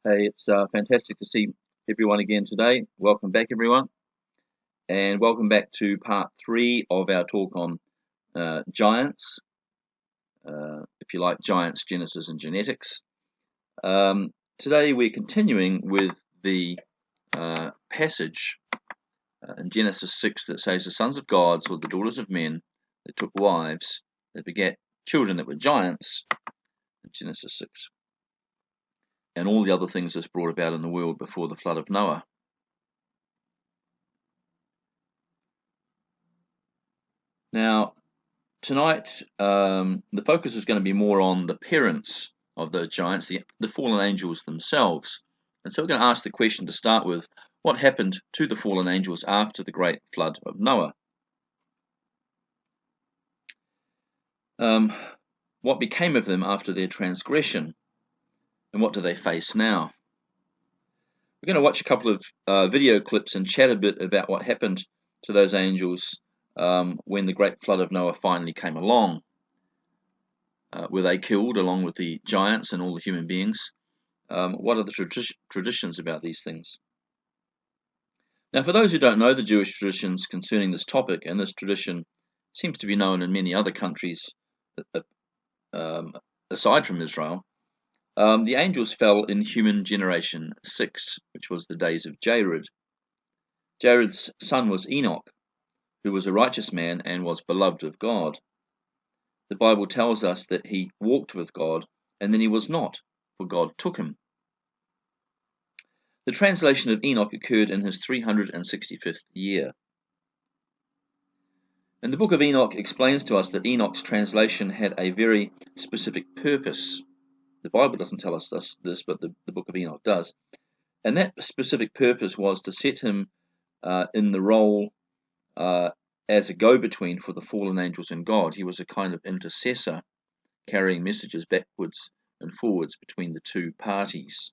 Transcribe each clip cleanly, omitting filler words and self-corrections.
Hey, it's fantastic to see everyone again today. Welcome back, everyone, and welcome back to part three of our talk on giants, if you like, giants, genesis, and genetics. Today we're continuing with the passage in Genesis 6 that says, "The sons of God saw the daughters of men that took wives, that begat children that were giants," in Genesis 6, and all the other things that's brought about in the world before the flood of Noah. Now, tonight, the focus is going to be more on the parents of the giants, the fallen angels themselves. And so we're going to ask the question to start with, what happened to the fallen angels after the great flood of Noah? What became of them after their transgression? And what do they face now? We're going to watch a couple of video clips and chat a bit about what happened to those angels when the great flood of Noah finally came along. Were they killed along with the giants and all the human beings? What are the traditions about these things? Now, for those who don't know the Jewish traditions concerning this topic, and this tradition seems to be known in many other countries aside from Israel, the angels fell in human generation 6, which was the days of Jared. Jared's son was Enoch, who was a righteous man and was beloved of God. The Bible tells us that he walked with God, and then he was not, for God took him. The translation of Enoch occurred in his 365th year. And the book of Enoch explains to us that Enoch's translation had a very specific purpose. The Bible doesn't tell us this, but the book of Enoch does. And that specific purpose was to set him in the role as a go-between for the fallen angels and God. He was a kind of intercessor, carrying messages backwards and forwards between the two parties.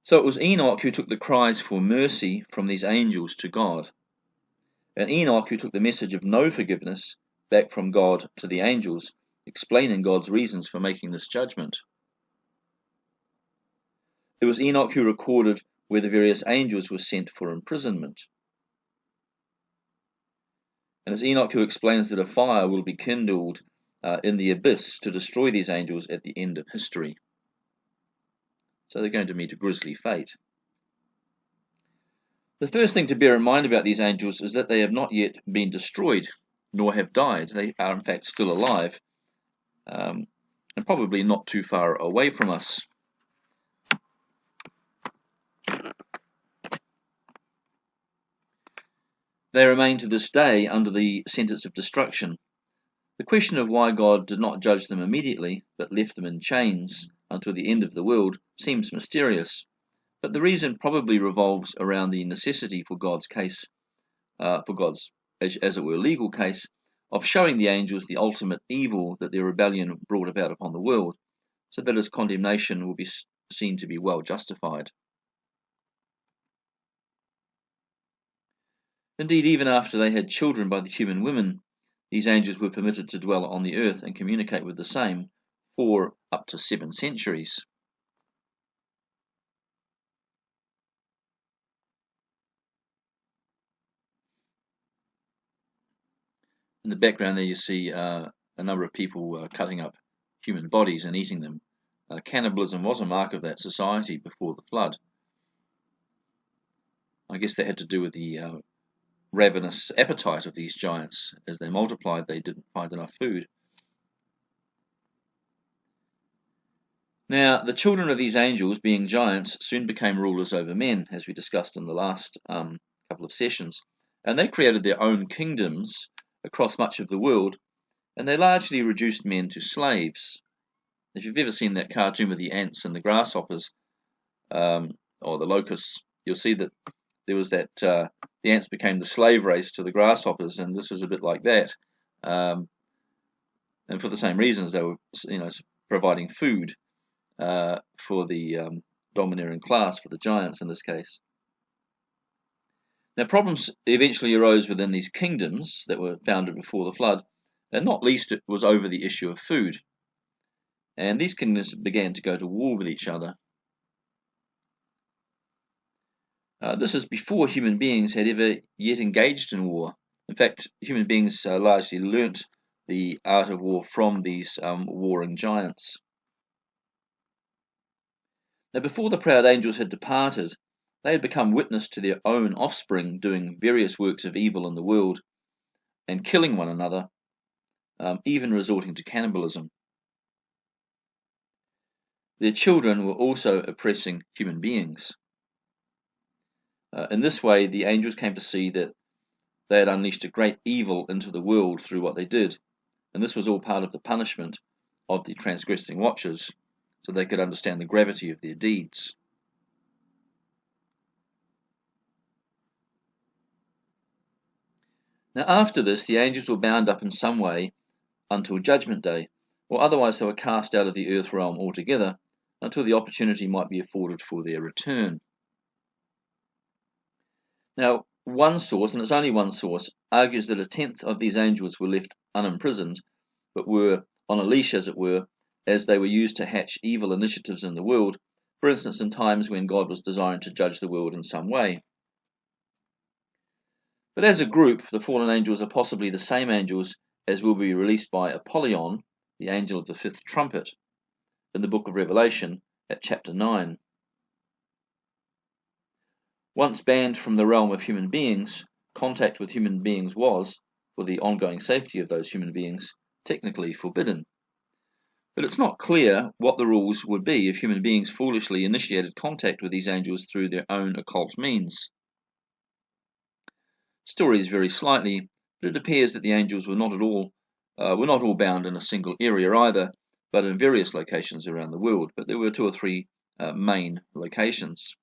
So it was Enoch who took the cries for mercy from these angels to God, and Enoch who took the message of no forgiveness back from God to the angels, explaining God's reasons for making this judgment. It was Enoch who recorded where the various angels were sent for imprisonment. And it's Enoch who explains that a fire will be kindled in the abyss to destroy these angels at the end of history. So they're going to meet a grisly fate. The first thing to bear in mind about these angels is that they have not yet been destroyed, nor have died. They are in fact still alive, and probably not too far away from us. They remain to this day under the sentence of destruction. The question of why God did not judge them immediately, but left them in chains until the end of the world, seems mysterious. But the reason probably revolves around the necessity for God's case, for God's, as it were, legal case, of showing the angels the ultimate evil that their rebellion brought about upon the world, so that his condemnation will be seen to be well justified. Indeed, even after they had children by the human women, these angels were permitted to dwell on the earth and communicate with the same for up to 7 centuries. In the background there you see a number of people cutting up human bodies and eating them. Cannibalism was a mark of that society before the flood. I guess that had to do with the ravenous appetite of these giants. As they multiplied, they didn't find enough food. Now, the children of these angels, being giants, soon became rulers over men, as we discussed in the last couple of sessions. And they created their own kingdoms across much of the world, and they largely reduced men to slaves. If you've ever seen that cartoon with the ants and the grasshoppers, or the locusts, you'll see that there was that the ants became the slave race to the grasshoppers, and this is a bit like that. And for the same reasons, they were, providing food for the domineering class, for the giants in this case. Now, problems eventually arose within these kingdoms that were founded before the flood, and not least it was over the issue of food. and these kingdoms began to go to war with each other. This is before human beings had ever yet engaged in war. In fact, human beings largely learnt the art of war from these warring giants. Now, before the proud angels had departed, they had become witness to their own offspring doing various works of evil in the world and killing one another, even resorting to cannibalism. Their children were also oppressing human beings. In this way, the angels came to see that they had unleashed a great evil into the world through what they did, and this was all part of the punishment of the transgressing watchers, so they could understand the gravity of their deeds. Now, after this, the angels were bound up in some way until Judgment Day, or otherwise they were cast out of the earth realm altogether until the opportunity might be afforded for their return. Now, one source, and it's only one source, argues that a tenth of these angels were left unimprisoned, but were on a leash, as it were, as they were used to hatch evil initiatives in the world, for instance, in times when God was desiring to judge the world in some way. But as a group, the fallen angels are possibly the same angels as will be released by Apollyon, the angel of the fifth trumpet, in the book of Revelation at chapter 9. Once banned from the realm of human beings, contact with human beings was, for the ongoing safety of those human beings, technically forbidden. But it's not clear what the rules would be if human beings foolishly initiated contact with these angels through their own occult means. Stories vary slightly, but it appears that the angels were not all bound in a single area either, but in various locations around the world. But there were 2 or 3 main locations.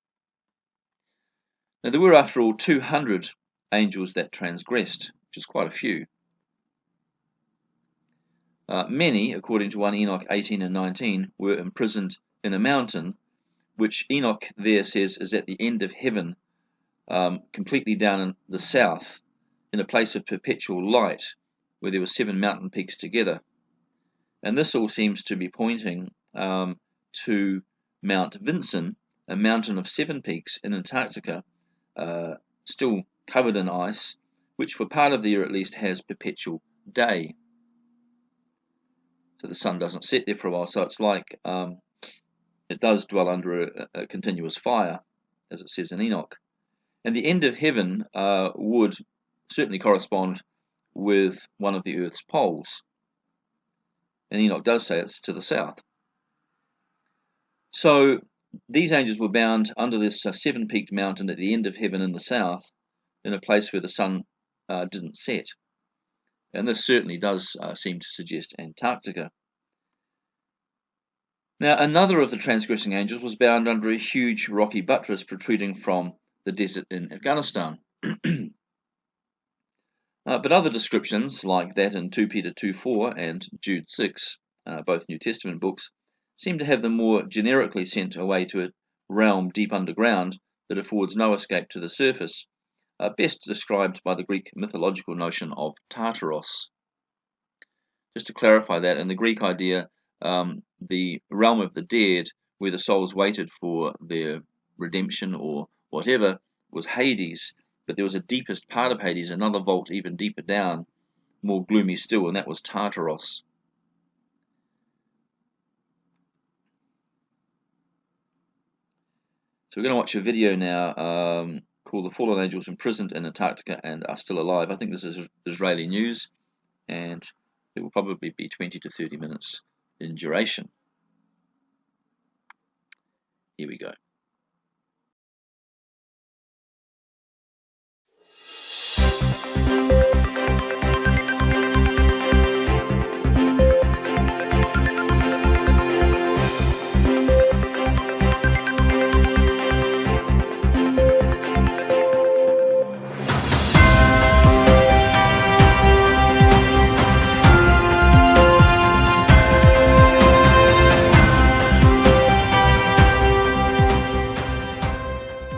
Now, there were, after all, 200 angels that transgressed, which is quite a few. Many, according to 1 Enoch 18 and 19, were imprisoned in a mountain, which Enoch there says is at the end of heaven, completely down in the south, in a place of perpetual light, where there were 7 mountain peaks together. And this all seems to be pointing to Mount Vinson, a mountain of 7 peaks in Antarctica, still covered in ice, which for part of the year at least has perpetual day. So the sun doesn't set there for a while, so it's like it does dwell under a continuous fire, as it says in Enoch. And the end of heaven would certainly correspond with one of the Earth's poles. And Enoch does say it's to the south. So these angels were bound under this 7-peaked mountain at the end of heaven in the south, in a place where the sun didn't set. And this certainly does seem to suggest Antarctica. Now, another of the transgressing angels was bound under a huge rocky buttress protruding from the desert in Afghanistan. But other descriptions, like that in 2 Peter 2:4 and Jude 6, both New Testament books, seem to have them more generically sent away to a realm deep underground that affords no escape to the surface, best described by the Greek mythological notion of Tartaros. Just to clarify that, in the Greek idea, the realm of the dead, where the souls waited for their redemption or whatever, was Hades, but there was a deepest part of Hades, another vault even deeper down, more gloomy still, and that was Tartaros. So we're going to watch a video now called "The Fallen Angels Imprisoned in Antarctica and Are Still Alive." I think this is Israeli news, and it will probably be 20 to 30 minutes in duration. Here we go.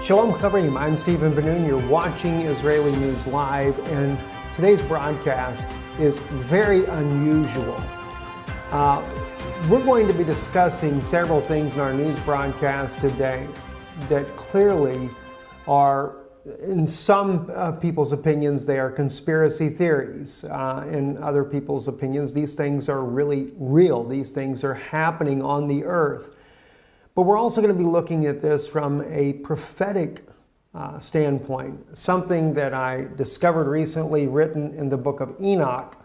Shalom Chavrim, I'm Stephen Ben-Nun. You're watching Israeli News Live, and today's broadcast is very unusual. We're going to be discussing several things in our news broadcast today that clearly are, in some people's opinions, they are conspiracy theories. In other people's opinions, these things are really real. These things are happening on the earth. But we're also going to be looking at this from a prophetic standpoint, something that I discovered recently written in the book of Enoch,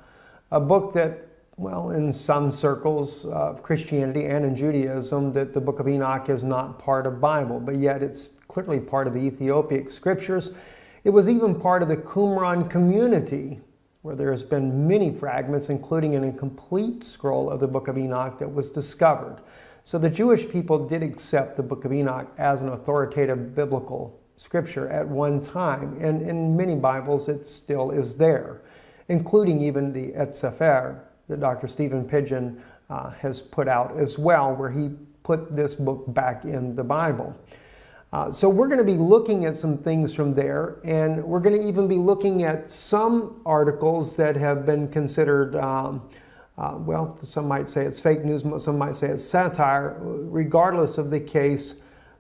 a book that, well, in some circles of Christianity and in Judaism, that the book of Enoch is not part of Bible, but yet it's clearly part of the Ethiopic scriptures. It was even part of the Qumran community, where there has been many fragments, including an incomplete scroll of the book of Enoch that was discovered. So the Jewish people did accept the book of Enoch as an authoritative biblical scripture at one time, and in many Bibles it still is there, including even the Et Sefer that Dr. Stephen Pidgeon has put out as well, where he put this book back in the Bible. So we're going to be looking at some things from there, and we're going to even be looking at some articles that have been considered, well, some might say it's fake news, some might say it's satire. Regardless of the case,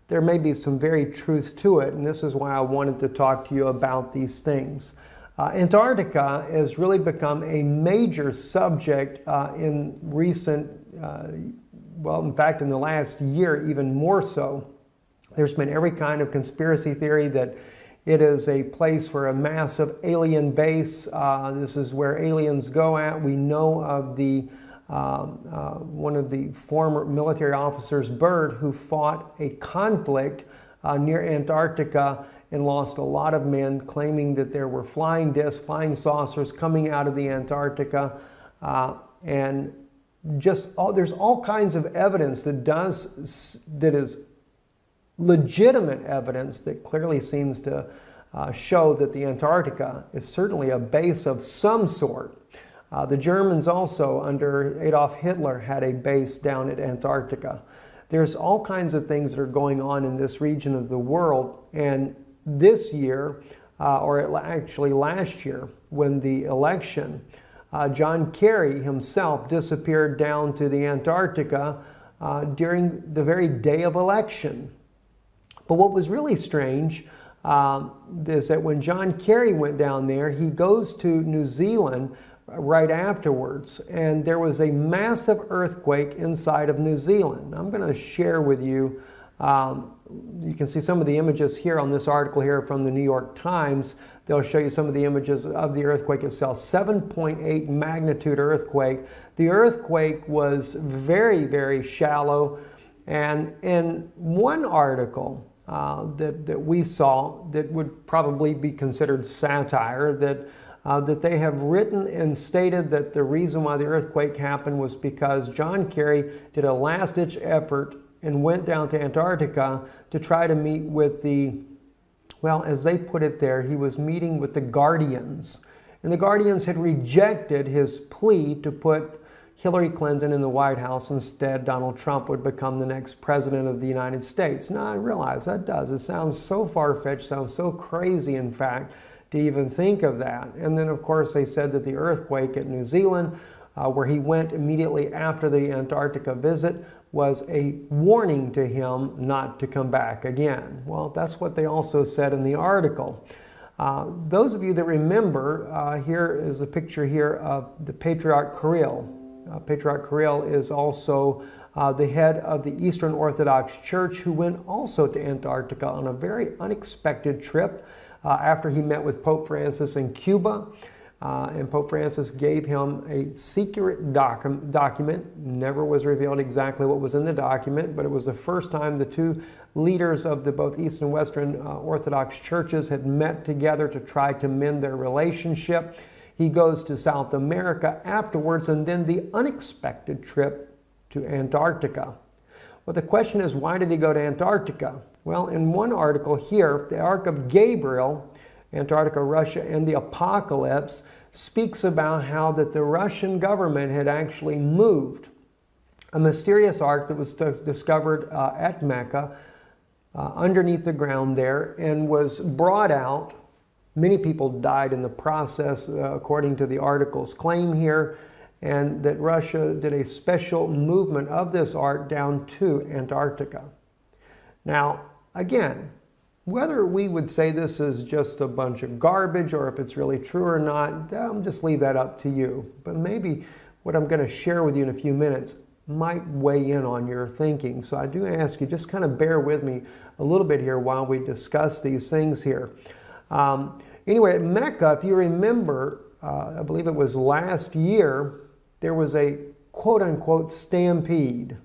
there may be some very truth to it, and this is why I wanted to talk to you about these things. Antarctica has really become a major subject in recent, well, in fact, in the last year, even more so. There's been every kind of conspiracy theory that it is a place for a massive alien base. This is where aliens go at. We know of the one of the former military officers, Byrd, who fought a conflict near Antarctica and lost a lot of men, claiming that there were flying discs, flying saucers coming out of the Antarctica, and just there's all kinds of evidence that is legitimate evidence that clearly seems to show that the Antarctica is certainly a base of some sort. The Germans also, under Adolf Hitler, had a base down at Antarctica. There's all kinds of things that are going on in this region of the world, and this year, or actually last year, when the election, John Kerry himself disappeared down to the Antarctica during the very day of election. But what was really strange is that when John Kerry went down there, he goes to New Zealand right afterwards, and there was a massive earthquake inside of New Zealand. I'm going to share with you, you can see some of the images here on this article here from the New York Times. They'll show you some of the images of the earthquake itself. 7.8 magnitude earthquake. The earthquake was very, very shallow, and in one article that we saw that would probably be considered satire, that they have written and stated that the reason why the earthquake happened was because John Kerry did a last-ditch effort and went down to Antarctica to try to meet with the, well, as they put it there, he was meeting with the Guardians. And the Guardians had rejected his plea to put Hillary Clinton in the White House. Instead, Donald Trump would become the next president of the United States. Now, I realize that does. It sounds so far-fetched, sounds so crazy, in fact, to even think of that. And then, of course, they said that the earthquake at New Zealand, where he went immediately after the Antarctica visit, was a warning to him not to come back again. Well, that's what they also said in the article. Those of you that remember, here is a picture here of the Patriarch Kirill. Patriarch Kirill is also the head of the Eastern Orthodox Church, who went also to Antarctica on a very unexpected trip after he met with Pope Francis in Cuba. And Pope Francis gave him a secret document. Never was revealed exactly what was in the document, but it was the first time the two leaders of the both East and Western Orthodox churches had met together to try to mend their relationship. He goes to South America afterwards, and then the unexpected trip to Antarctica. Well, the question is, why did he go to Antarctica? Well, in one article here, the Ark of Gabriel, Antarctica, Russia, and the Apocalypse, speaks about how that the Russian government had actually moved a mysterious ark that was discovered at Mecca underneath the ground there and was brought out. Many people died in the process, according to the article's claim here. and that Russia did a special movement of this art down to Antarctica. Now, again, whether we would say this is just a bunch of garbage or if it's really true or not, I'll just leave that up to you. But maybe what I'm going to share with you in a few minutes might weigh in on your thinking. So I do ask you, just kind of bear with me a little bit here while we discuss these things here. Anyway, at Mecca, if you remember, I believe it was last year, there was a quote-unquote stampede.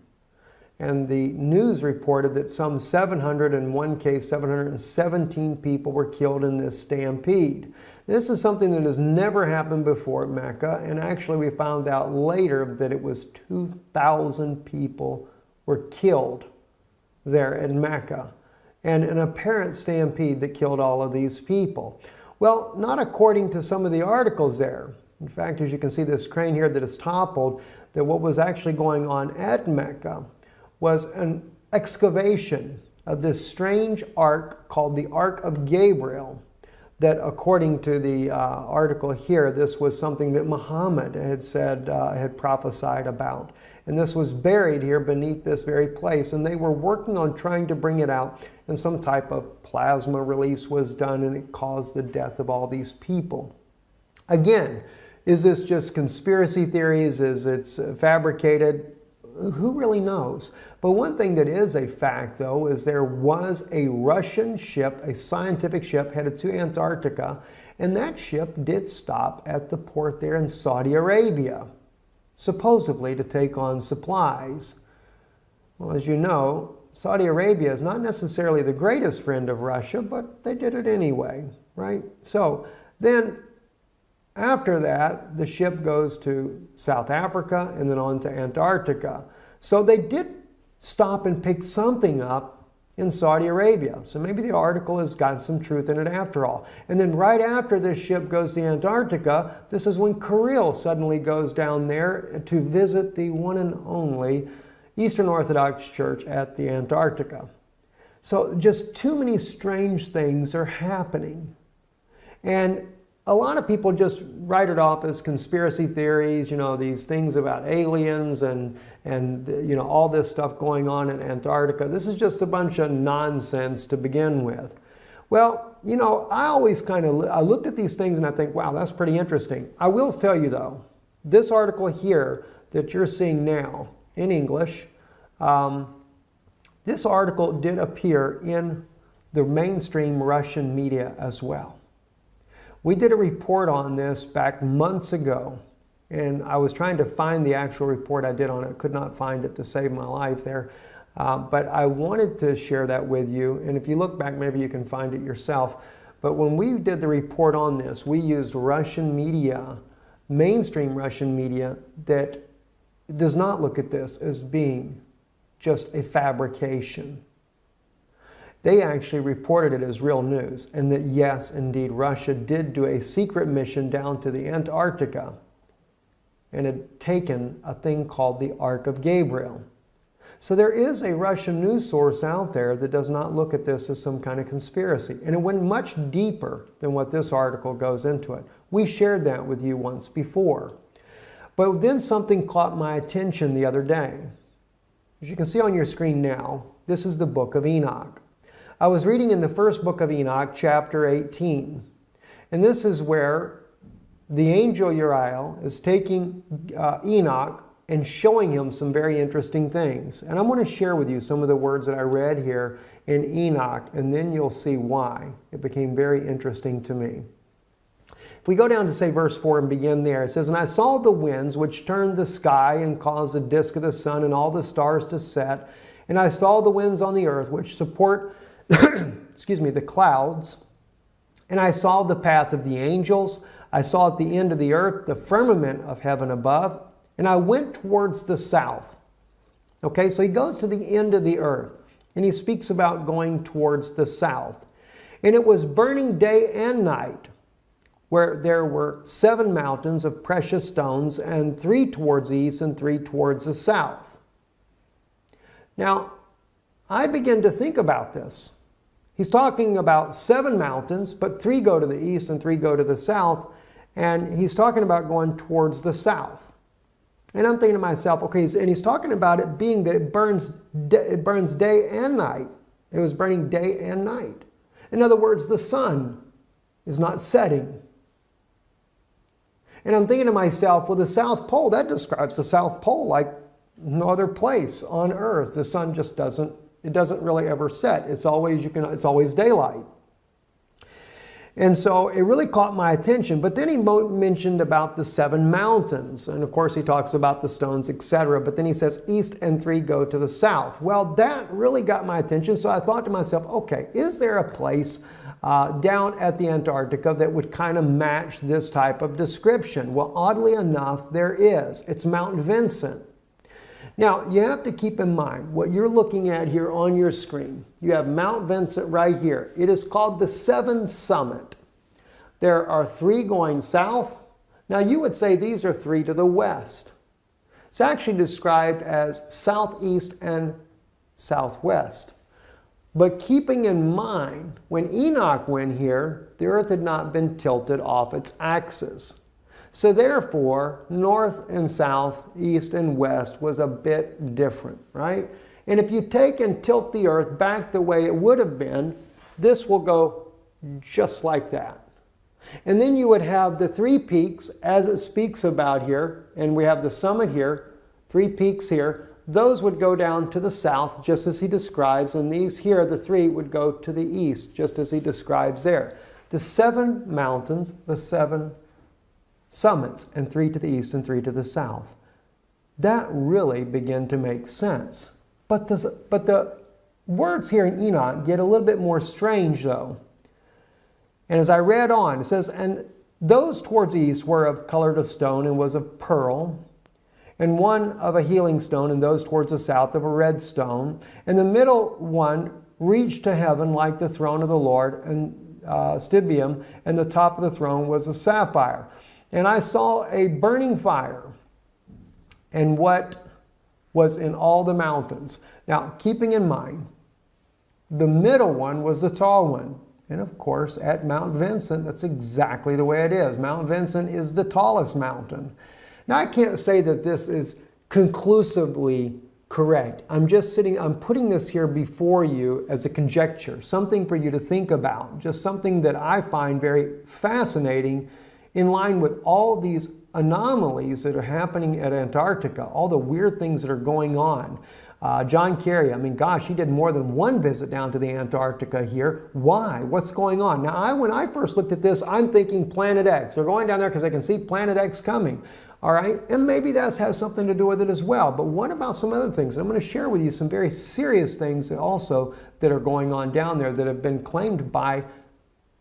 And the news reported that some 700, in one case 717 people were killed in this stampede. This is something that has never happened before at Mecca, and actually we found out later that it was 2,000 people were killed there in Mecca, and an apparent stampede that killed all of these people. Well, not according to some of the articles there. In fact, as you can see this crane here that is toppled, that what was actually going on at Mecca was an excavation of this strange ark called the Ark of Gabriel, that according to the article here, this was something that Muhammad had said, had prophesied about. And this was buried here beneath this very place, and they were working on trying to bring it out, and some type of plasma release was done, and it caused the death of all these people. Again, is this just conspiracy theories? Is it fabricated? Who really knows? But one thing that is a fact, though, is there was a Russian ship, a scientific ship, headed to Antarctica, and that ship did stop at the port there in Saudi Arabia, supposedly to take on supplies. Well, as you know, Saudi Arabia is not necessarily the greatest friend of Russia, but they did it anyway, right? So then, after that, the ship goes to South Africa and then on to Antarctica. So they did stop and pick something up in Saudi Arabia. So maybe the article has got some truth in it after all. And then right after this ship goes to Antarctica, this is when Kirill suddenly goes down there to visit the one and only Eastern Orthodox Church at the Antarctica. So just too many strange things are happening. And a lot of people just write it off as conspiracy theories, you know, these things about aliens and you know, all this stuff going on in Antarctica. This is just a bunch of nonsense to begin with. Well, you know, I always I looked at these things and I think, wow, that's pretty interesting. I will tell you though, this article here that you're seeing now in English, this article did appear in the mainstream Russian media as well. We did a report on this back months ago, and I was trying to find the actual report I did on it. Could not find it to save my life there. But I wanted to share that with you, and if you look back, maybe you can find it yourself. But when we did the report on this, we used Russian media, mainstream Russian media, that does not look at this as being just a fabrication. They actually reported it as real news, and that yes, indeed, Russia did do a secret mission down to the Antarctica and had taken a thing called the Ark of Gabriel. So there is a Russian news source out there that does not look at this as some kind of conspiracy. And it went much deeper than what this article goes into it. We shared that with you once before. But then something caught my attention the other day. As you can see on your screen now, this is the book of Enoch. I was reading in the first book of Enoch, chapter 18. And this is where the angel Uriel is taking Enoch and showing him some very interesting things. And I'm going to share with you some of the words that I read here in Enoch, and then you'll see why it became very interesting to me. If we go down to, say, verse 4 and begin there, it says, "And I saw the winds which turned the sky and caused the disk of the sun and all the stars to set. And I saw the winds on the earth which support the clouds. And I saw the path of the angels. I saw at the end of the earth the firmament of heaven above. And I went towards the south." Okay, so he goes to the end of the earth. And he speaks about going towards the south. "And it was burning day and night, where there were 7 mountains of precious stones, and 3 towards the east and 3 towards the south." Now, I begin to think about this. He's talking about 7 mountains, but 3 go to the east and 3 go to the south, and he's talking about going towards the south. And I'm thinking to myself, okay, and he's talking about it being that it burns day and night. It was burning day and night. In other words, the sun is not setting. And I'm thinking to myself, well, the South Pole, that describes the South Pole like no other place on Earth. The sun just doesn't really ever set. It's always daylight. And so it really caught my attention. But then he mentioned about the 7 mountains. And of course, he talks about the stones, etc. But then he says, east and 3 go to the south. Well, that really got my attention. So I thought to myself, okay, is there a place down at the Antarctica that would kind of match this type of description? Well, oddly enough, there is. It's Mount Vincent. Now, you have to keep in mind what you're looking at here on your screen. You have Mount Vincent right here. It is called the 7th summit. There are 3 going south. Now, you would say these are 3 to the west. It's actually described as southeast and southwest. But keeping in mind, when Enoch went here, the earth had not been tilted off its axis. So therefore, north and south, east and west was a bit different, right? And if you take and tilt the earth back the way it would have been, this will go just like that. And then you would have the 3 peaks, as it speaks about here, and we have the summit here, 3 peaks here. Those would go down to the south, just as he describes, and these here, the 3, would go to the east, just as he describes there. The 7 mountains, the 7 summits, and 3 to the east and 3 to the south. That really began to make sense. But the words here in Enoch get a little bit more strange, though. And as I read on, it says, and those towards the east were of colored of stone and was of pearl, and one of a healing stone, and those towards the south of a red stone. And the middle one reached to heaven like the throne of the Lord, and stibium, and the top of the throne was a sapphire. And I saw a burning fire, and what was in all the mountains. Now, keeping in mind, the middle one was the tall one. And of course, at Mount Vincent, that's exactly the way it is. Mount Vincent is the tallest mountain. Now, I can't say that this is conclusively correct. I'm putting this here before you as a conjecture, something for you to think about, just something that I find very fascinating in line with all these anomalies that are happening at Antarctica, all the weird things that are going on. John Kerry, I mean, gosh, he did more than one visit down to the Antarctica here. Why? What's going on? Now, when I first looked at this, I'm thinking Planet X. They're going down there because they can see Planet X coming. All right? And maybe that has something to do with it as well. But what about some other things? I'm going to share with you some very serious things also that are going on down there that have been claimed by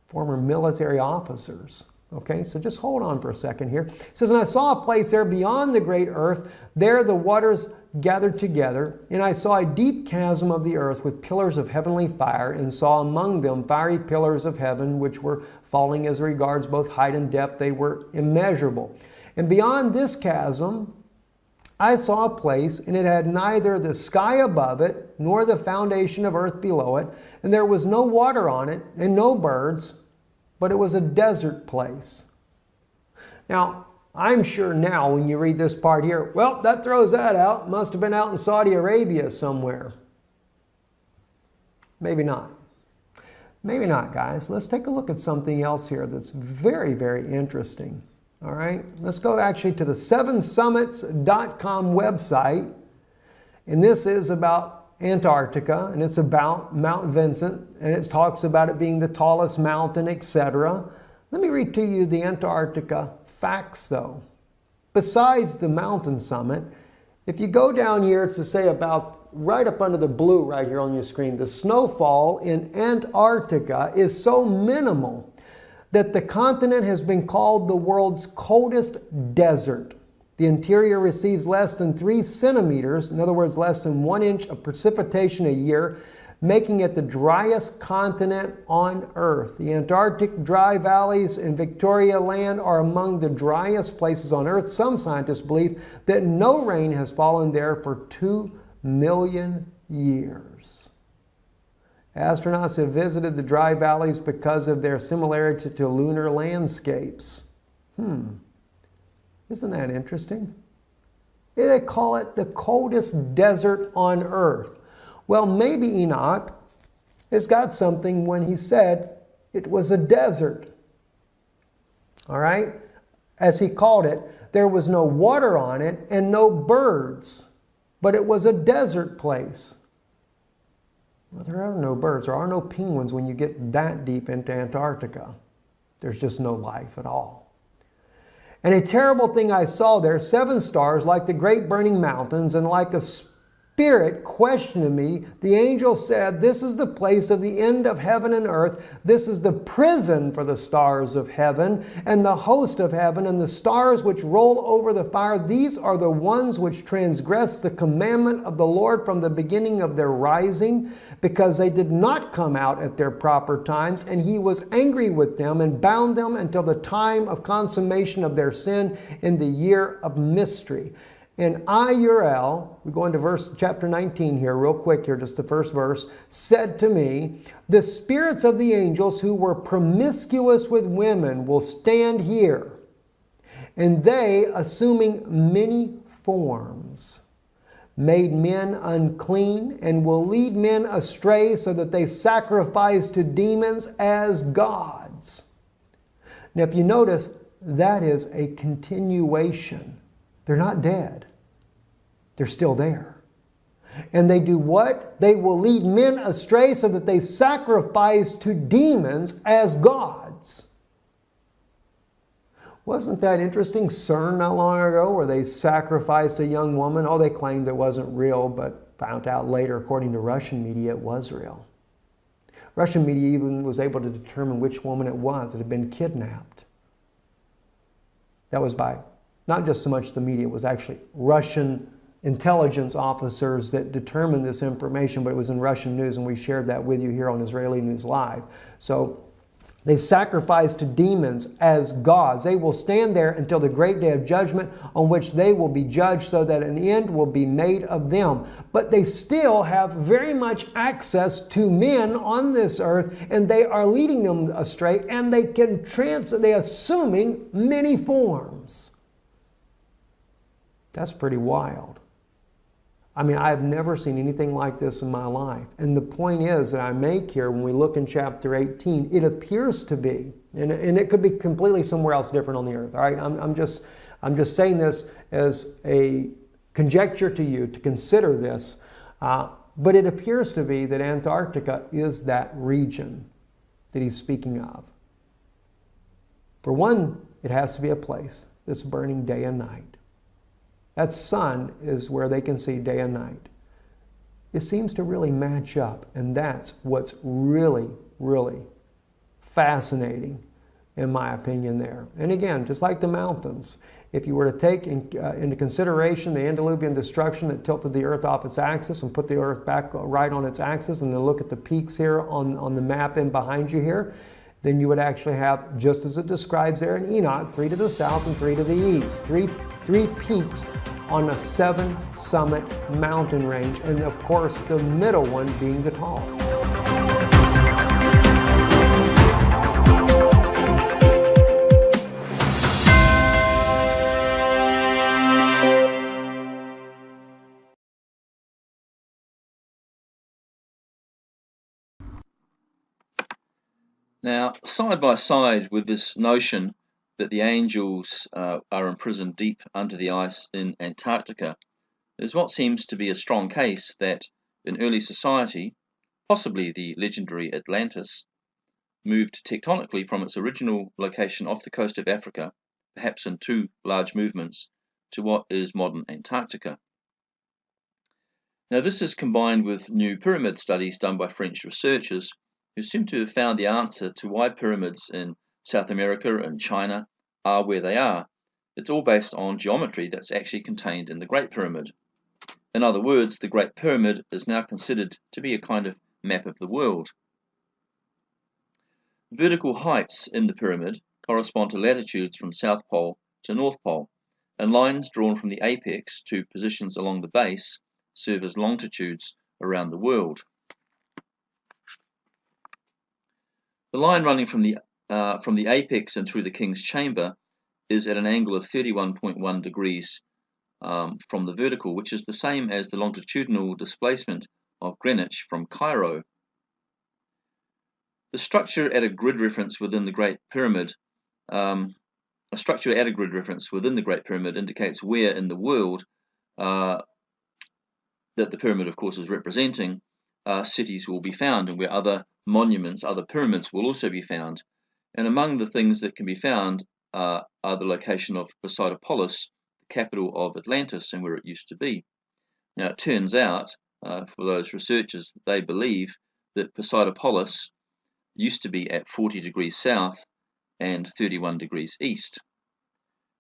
former military officers. Okay, so just hold on for a second here. It says, and I saw a place there beyond the great earth. There the waters gathered together, and I saw a deep chasm of the earth with pillars of heavenly fire, and saw among them fiery pillars of heaven, which were falling as regards both height and depth. They were immeasurable. And beyond this chasm, I saw a place, and it had neither the sky above it, nor the foundation of earth below it, and there was no water on it, and no birds, but it was a desert place. Now, I'm sure now when you read this part here, well, that throws that out. Must have been out in Saudi Arabia somewhere. Maybe not. Maybe not, guys. Let's take a look at something else here that's very, very interesting. All right, let's go actually to the 7summits.com website. And this is about Antarctica, and it's about Mount Vincent, and it talks about it being the tallest mountain, etc. Let me read to you the Antarctica facts, though. Besides the mountain summit, if you go down here to say about right up under the blue right here on your screen, the snowfall in Antarctica is so minimal that the continent has been called the world's coldest desert. The interior receives less than 3 centimeters, in other words, less than 1 inch of precipitation a year, making it the driest continent on Earth. The Antarctic dry valleys in Victoria Land are among the driest places on Earth. Some scientists believe that no rain has fallen there for 2 million years. Astronauts have visited the dry valleys because of their similarity to lunar landscapes. Isn't that interesting? They call it the coldest desert on earth. Well, maybe Enoch has got something when he said it was a desert. All right? As he called it, there was no water on it and no birds, but it was a desert place. Well, there are no birds. There are no penguins when you get that deep into Antarctica. There's just no life at all. And a terrible thing I saw there, 7 stars like the great burning mountains, and like a spirit questioning me, the angel said, "This is the place of the end of heaven and earth. This is the prison for the stars of heaven and the host of heaven and the stars which roll over the fire. These are the ones which transgress the commandment of the Lord from the beginning of their rising, because they did not come out at their proper times, and he was angry with them and bound them until the time of consummation of their sin in the year of mystery." And I, Uriel, we go into chapter 19 here, real quick here, just the first verse, said to me, "The spirits of the angels who were promiscuous with women will stand here, and they, assuming many forms, made men unclean, and will lead men astray so that they sacrifice to demons as gods." Now, if you notice, that is a continuation. They're not dead. They're still there. And they do what? They will lead men astray so that they sacrifice to demons as gods. Wasn't that interesting? CERN not long ago, where they sacrificed a young woman. Oh, they claimed it wasn't real, but found out later, according to Russian media, it was real. Russian media even was able to determine which woman it was that had been kidnapped. That was by not just so much the media, it was actually Russian intelligence officers that determined this information, but it was in Russian news, and we shared that with you here on Israeli News Live. So they sacrifice to demons as gods. They will stand there until the great day of judgment, on which they will be judged, so that an end will be made of them. But they still have very much access to men on this earth, and they are leading them astray, and they can they assuming many forms. That's pretty wild. I mean, I've never seen anything like this in my life. And the point is that I make here, when we look in chapter 18, it appears to be, and it could be completely somewhere else different on the earth. All right, I'm just saying this as a conjecture to you to consider this. But it appears to be that Antarctica is that region that he's speaking of. For one, it has to be a place that's burning day and night. That sun is where they can see day and night. It seems to really match up, and that's what's really, really fascinating, in my opinion, there. And again, just like the mountains, if you were to take into consideration the antediluvian destruction that tilted the earth off its axis and put the earth back right on its axis, and then look at the peaks here on the map in behind you here, then you would actually have, just as it describes there in Enoch, 3 to the south and 3 to the east. Three peaks on a 7-summit mountain range, and of course the middle one being the tall. Now, side by side with this notion that the angels are imprisoned deep under the ice in Antarctica, there's what seems to be a strong case that in early society, possibly the legendary Atlantis, moved tectonically from its original location off the coast of Africa, perhaps in 2 large movements, to what is modern Antarctica. Now, this is combined with new pyramid studies done by French researchers, who seem to have found the answer to why pyramids in South America and China are where they are. It's all based on geometry that's actually contained in the Great Pyramid. In other words, the Great Pyramid is now considered to be a kind of map of the world. Vertical heights in the pyramid correspond to latitudes from South Pole to North Pole, and lines drawn from the apex to positions along the base serve as longitudes around the world. The line running from the apex and through the king's chamber is at an angle of 31.1 degrees from the vertical, which is the same as the longitudinal displacement of Greenwich from Cairo. The structure at a grid reference within the Great Pyramid, indicates where in the world that the pyramid, of course, is representing, cities will be found, and where other monuments, other pyramids will also be found. And among the things that can be found are the location of Poseidopolis, the capital of Atlantis, and where it used to be. Now, it turns out, for those researchers, they believe that Poseidopolis used to be at 40 degrees south and 31 degrees east.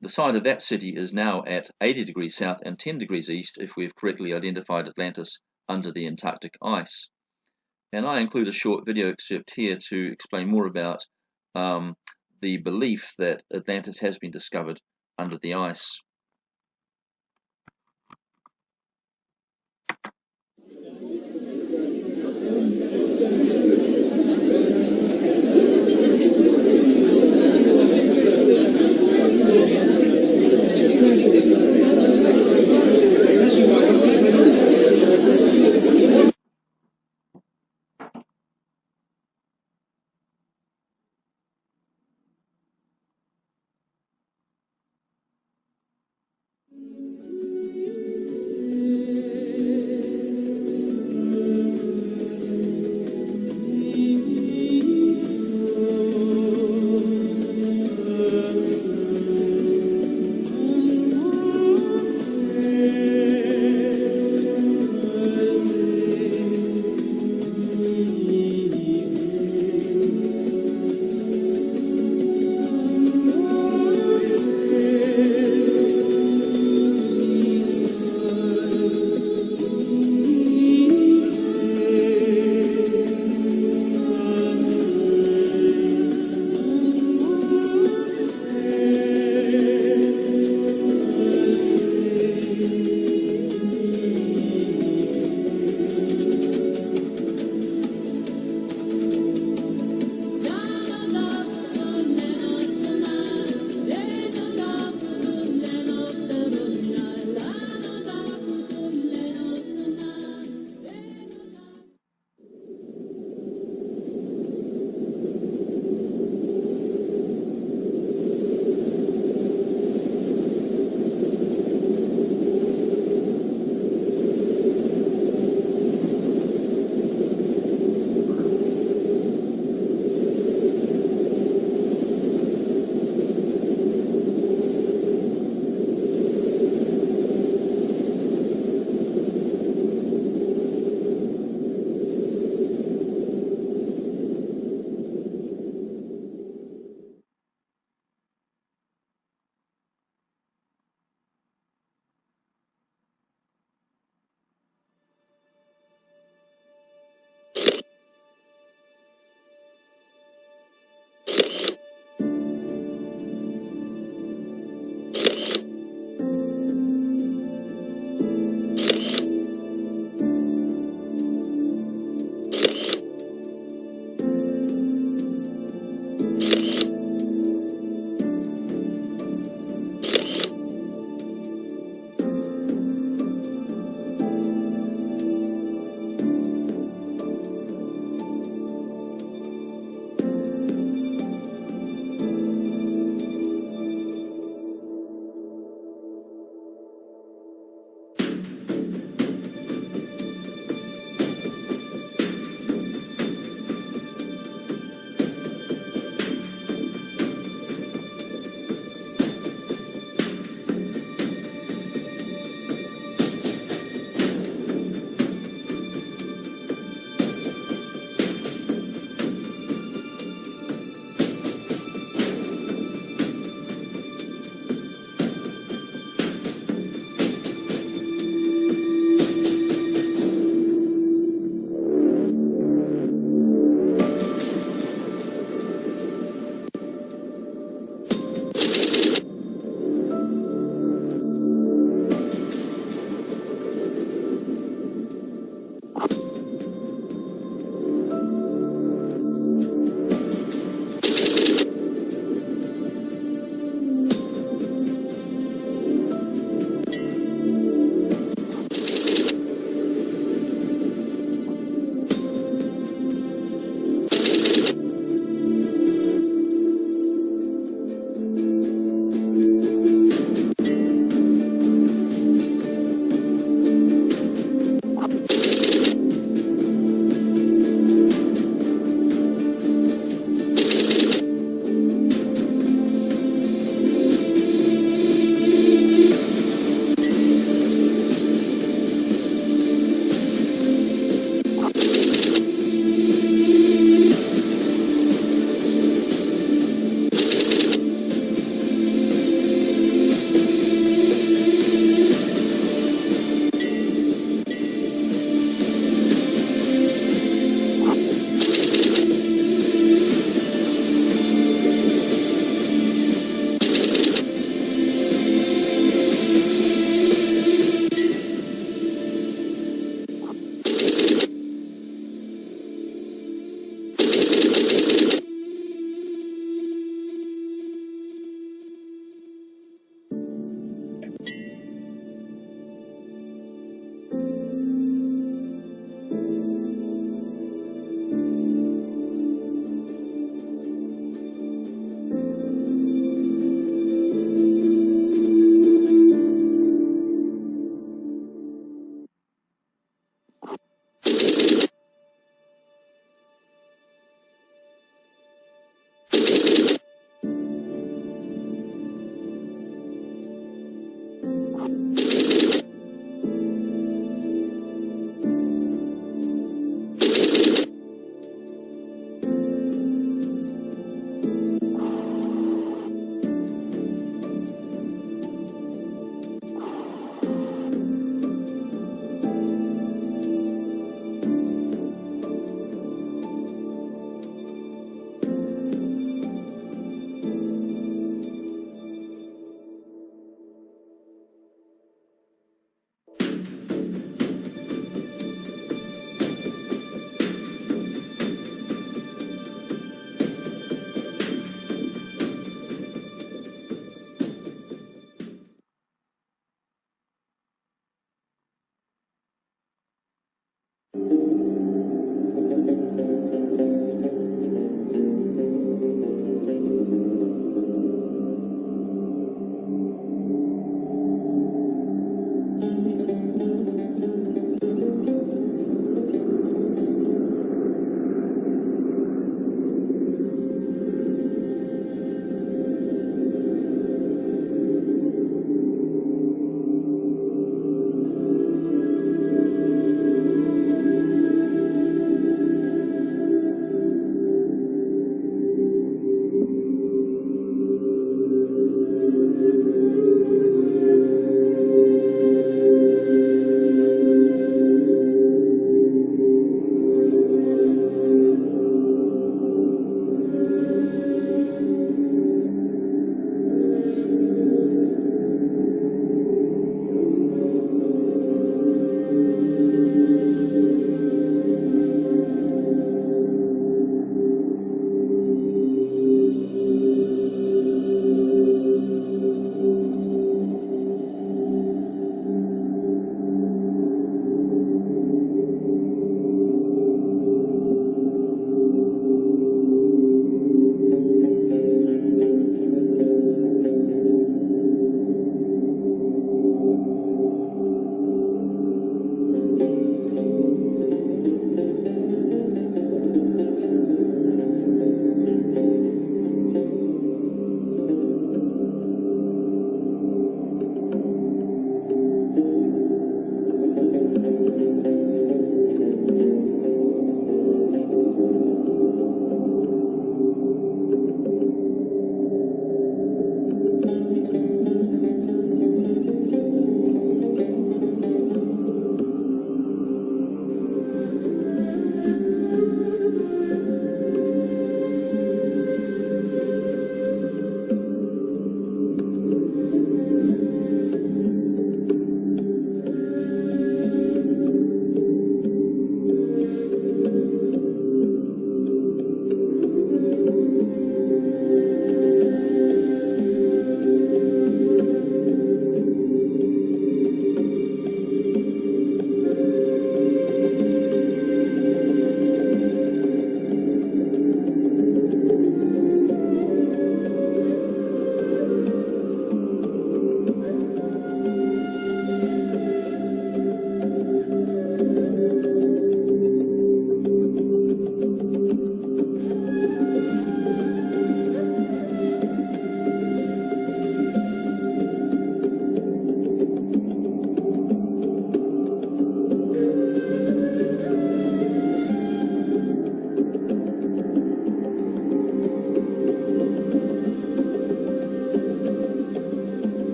The site of that city is now at 80 degrees south and 10 degrees east if we've correctly identified Atlantis under the Antarctic ice. And I include a short video excerpt here to explain more about the belief that Atlantis has been discovered under the ice.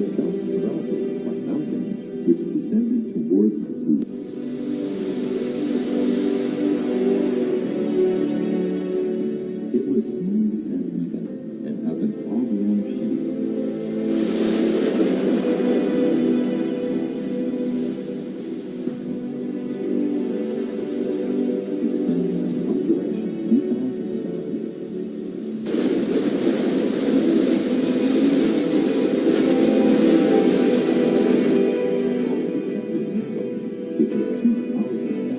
itself surrounded by mountains which descended towards the sea. It was smooth and even, and had an oblong shape. Extending in one direction 3,000 stadia. Across the central window, it was 2,000 stadia.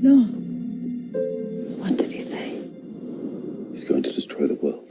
No. What did he say? He's going to destroy the world.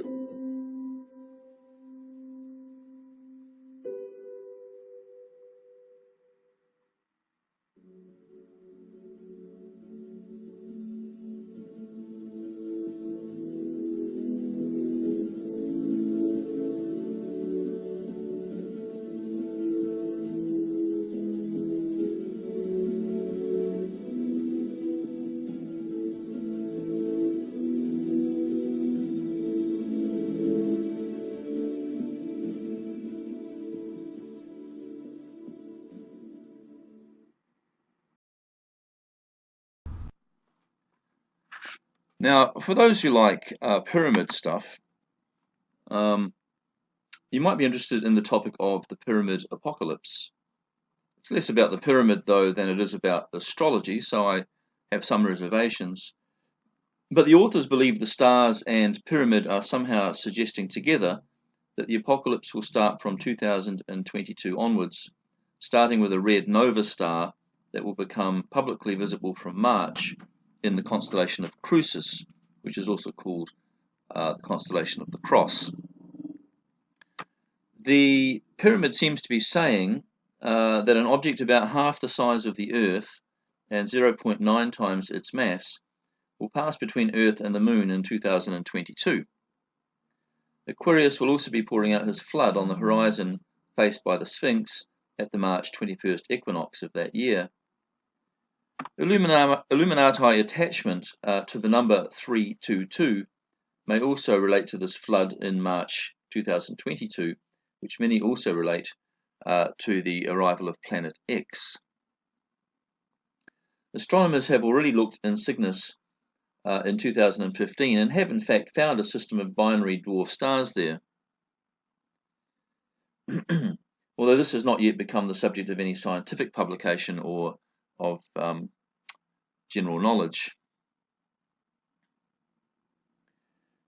Now, for those who like pyramid stuff, you might be interested in the topic of the pyramid apocalypse. It's less about the pyramid, though, than it is about astrology, so I have some reservations. But the authors believe the stars and pyramid are somehow suggesting together that the apocalypse will start from 2022 onwards, starting with a red nova star that will become publicly visible from March in the constellation of Crucis, which is also called the constellation of the Cross. The pyramid seems to be saying that an object about half the size of the Earth and 0.9 times its mass will pass between Earth and the Moon in 2022. Aquarius will also be pouring out his flood on the horizon faced by the Sphinx at the March 21st equinox of that year. Illuminati attachment to the number 322 may also relate to this flood in March 2022, which many also relate to the arrival of planet X. Astronomers have already looked in Cygnus in 2015 and have in fact found a system of binary dwarf stars there. Although this has not yet become the subject of any scientific publication or of general knowledge.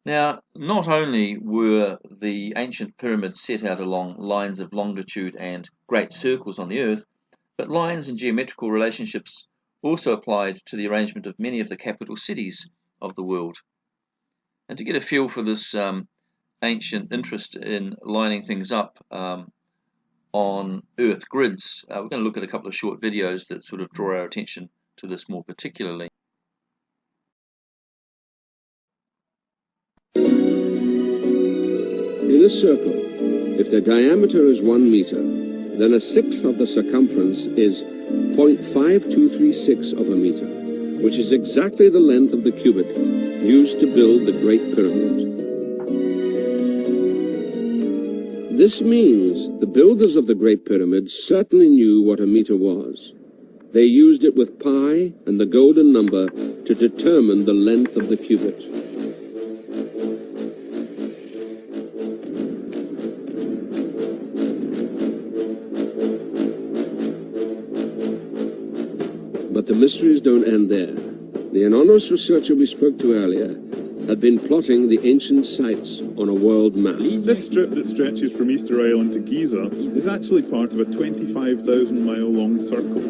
Now, not only were the ancient pyramids set out along lines of longitude and great circles on the Earth, but lines and geometrical relationships also applied to the arrangement of many of the capital cities of the world. And to get a feel for this ancient interest in lining things up on Earth grids, we're going to look at a couple of short videos that sort of draw our attention to this more particularly. In a circle, if the diameter is 1 meter, then a sixth of the circumference is 0.5236 of a meter, which is exactly the length of the cubit used to build the Great Pyramid. This means the builders of the Great Pyramid certainly knew what a meter was. They used it with pi and the golden number to determine the length of the cubit. But the mysteries don't end there. The anonymous researcher we spoke to earlier had been plotting the ancient sites on a world map. This strip that stretches from Easter Island to Giza is actually part of a 25,000-mile-long circle.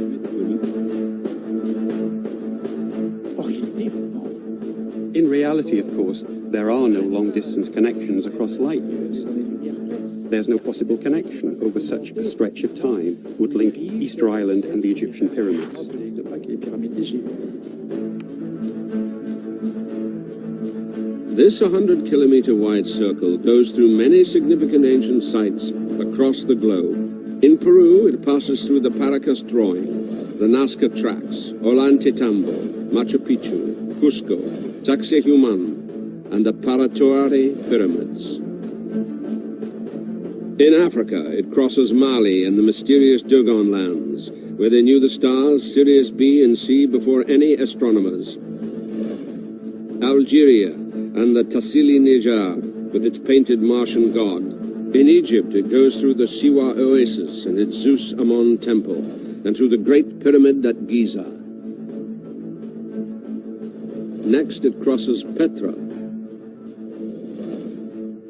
In reality, of course, there are no long-distance connections across light years. There's no possible connection over such a stretch of time would link Easter Island and the Egyptian pyramids. This 100-kilometer wide circle goes through many significant ancient sites across the globe. In Peru, it passes through the Paracas Drawing, the Nazca Tracks, Ollantaytambo, Machu Picchu, Cusco, Sacsayhuaman, and the Paratoari Pyramids. In Africa, it crosses Mali and the mysterious Dogon lands, where they knew the stars Sirius B and C before any astronomers. Algeria and the Tassili Nijar, with its painted Martian god. In Egypt, it goes through the Siwa Oasis and its Zeus Ammon temple, and through the Great Pyramid at Giza. Next, it crosses Petra,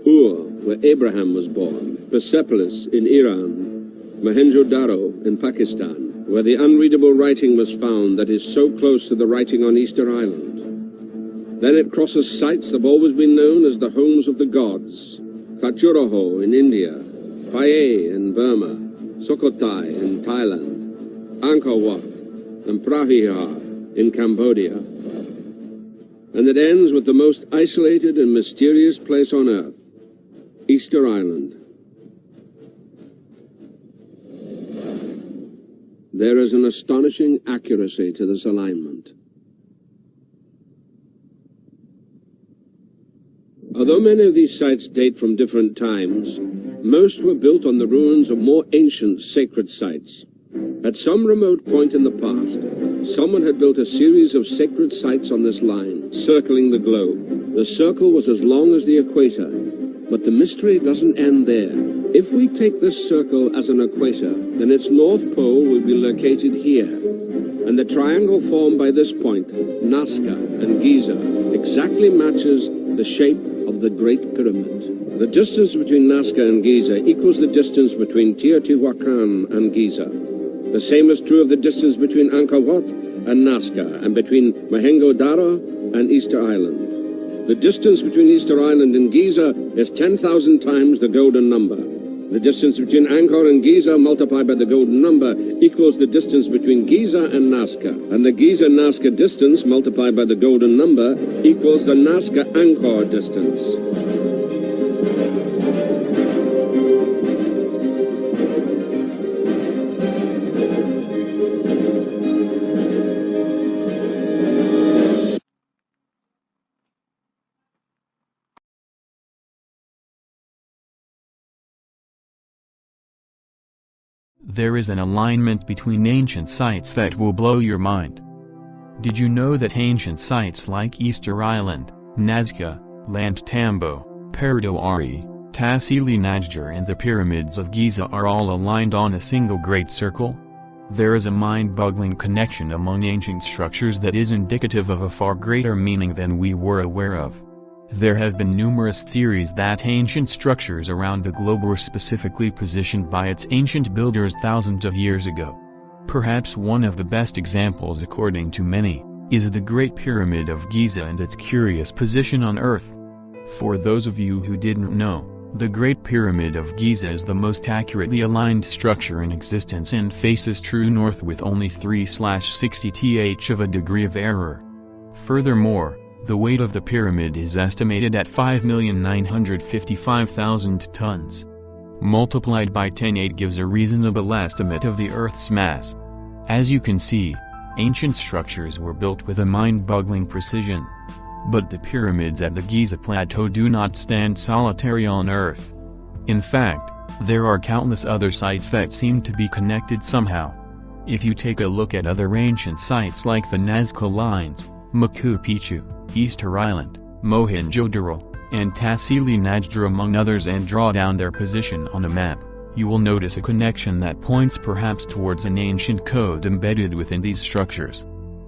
Ur, where Abraham was born, Persepolis in Iran, Mohenjo-Daro in Pakistan, where the unreadable writing was found that is so close to the writing on Easter Island. Then it crosses sites that have always been known as the homes of the gods, Khajuraho in India, Phayay in Burma, Sukhothai in Thailand, Angkor Wat and Prahihar in Cambodia. And it ends with the most isolated and mysterious place on Earth, Easter Island. There is an astonishing accuracy to this alignment. Although many of these sites date from different times, most were built on the ruins of more ancient sacred sites. At some remote point in the past, someone had built a series of sacred sites on this line, circling the globe. The circle was as long as the equator, but the mystery doesn't end there. If we take this circle as an equator, then its north pole will be located here, and the triangle formed by this point, Nazca and Giza, exactly matches the shape of the Great Pyramid. The distance between Nazca and Giza equals the distance between Teotihuacan and Giza. The same is true of the distance between Angkor Wat and Nazca, and between Mohenjo-Daro and Easter Island. The distance between Easter Island and Giza is 10,000 times the golden number. The distance between Angkor and Giza multiplied by the golden number equals the distance between Giza and Nazca. And the Giza-Nazca distance multiplied by the golden number equals the Nazca-Angkor distance. There is an alignment between ancient sites that will blow your mind. Did you know that ancient sites like Easter Island, Nazca, Ollantaytambo, Paratoari, Tassili Niger and the pyramids of Giza are all aligned on a single great circle? There is a mind-boggling connection among ancient structures that is indicative of a far greater meaning than we were aware of. There have been numerous theories that ancient structures around the globe were specifically positioned by its ancient builders thousands of years ago. Perhaps one of the best examples, according to many, is the Great Pyramid of Giza and its curious position on Earth. For those of you who didn't know, the Great Pyramid of Giza is the most accurately aligned structure in existence and faces true north with only 3/60th of a degree of error. Furthermore, the weight of the pyramid is estimated at 5,955,000 tons. Multiplied by 10.8 gives a reasonable estimate of the Earth's mass. As you can see, ancient structures were built with a mind-boggling precision. But the pyramids at the Giza Plateau do not stand solitary on Earth. In fact, there are countless other sites that seem to be connected somehow. If you take a look at other ancient sites like the Nazca Lines, Machu Picchu, Easter Island, Mohenjo-daro, and Tassili N'Ajjer among others and draw down their position on a map, you will notice a connection that points perhaps towards an ancient code embedded within these structures.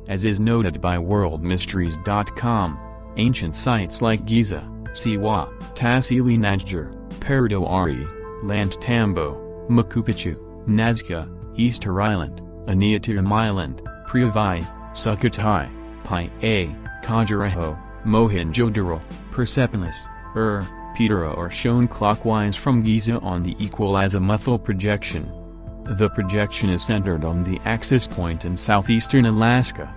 As is noted by worldmysteries.com, ancient sites like Giza, Siwa, Tassili N'Ajjer, Paradowari, Lantambo, Machu Picchu, Nazca, Easter Island, Aniatiram Island, Priavai, Sukhothai, Pai A, Khajuraho, Mohenjo-daro, Persepolis, Ptera are shown clockwise from Giza on the equal azimuthal projection. The projection is centered on the axis point in southeastern Alaska.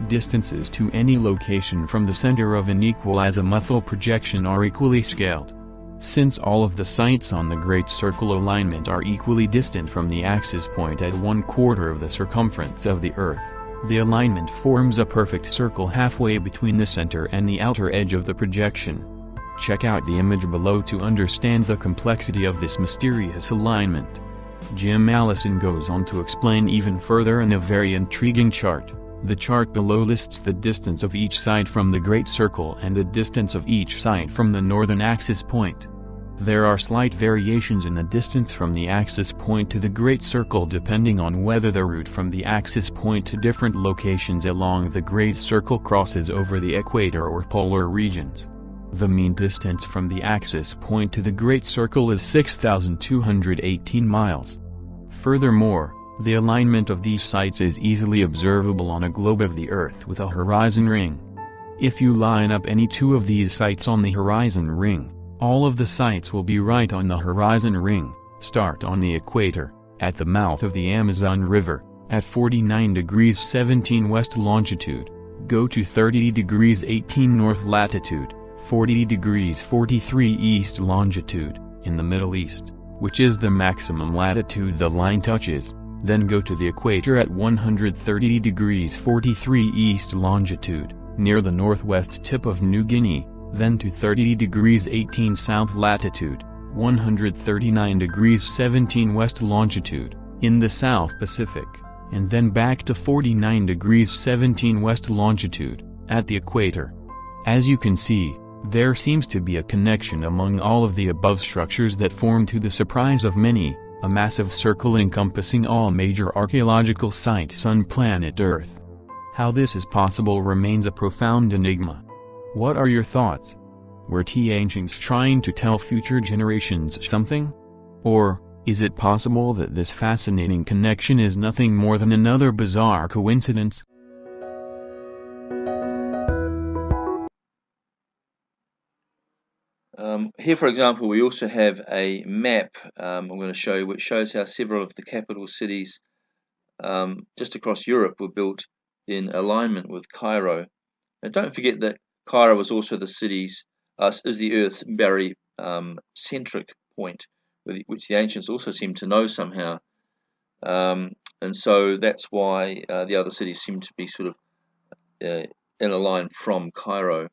Distances to any location from the center of an equal azimuthal projection are equally scaled. Since all of the sites on the Great Circle alignment are equally distant from the axis point at 1/4 of the circumference of the Earth, the alignment forms a perfect circle halfway between the center and the outer edge of the projection. Check out the image below to understand the complexity of this mysterious alignment. Jim Allison goes on to explain even further in a very intriguing chart. The chart below lists the distance of each side from the Great Circle and the distance of each side from the northern axis point. There are slight variations in the distance from the axis point to the Great Circle depending on whether the route from the axis point to different locations along the Great Circle crosses over the equator or polar regions. The mean distance from the axis point to the Great Circle is 6,218 miles. Furthermore, the alignment of these sites is easily observable on a globe of the Earth with a horizon ring. If you line up any two of these sites on the horizon ring, all of the sites will be right on the horizon ring. Start on the equator, at the mouth of the Amazon River, at 49 degrees 17 west longitude, go to 30 degrees 18 north latitude, 40 degrees 43 east longitude, in the Middle East, which is the maximum latitude the line touches, then go to the equator at 130 degrees 43 east longitude, near the northwest tip of New Guinea, then to 30 degrees 18 south latitude, 139 degrees 17 west longitude, in the South Pacific, and then back to 49 degrees 17 west longitude, at the equator. As you can see, there seems to be a connection among all of the above structures that form, to the surprise of many, a massive circle encompassing all major archaeological sites on planet Earth. How this is possible remains a profound enigma. What are your thoughts? Were the ancients trying to tell future generations something? Or, is it possible that this fascinating connection is nothing more than another bizarre coincidence? Here, for example, we also have a map I'm going to show you, which shows how several of the capital cities just across Europe were built in alignment with Cairo. And don't forget that Cairo was also the is the Earth's barycentric point, which the ancients also seem to know somehow. And so that's why the other cities seem to be sort of in a line from Cairo.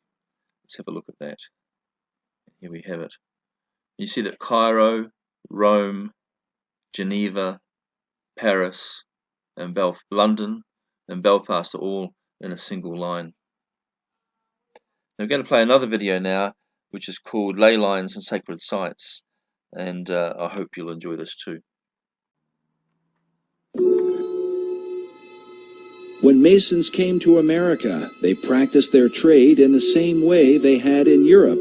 Let's have a look at that. Here we have it. You see that Cairo, Rome, Geneva, Paris, and London and Belfast are all in a single line. Now we're going to play another video now, which is called Ley Lines and Sacred Sites, and I hope you'll enjoy this too. When Masons came to America, they practiced their trade in the same way they had in Europe,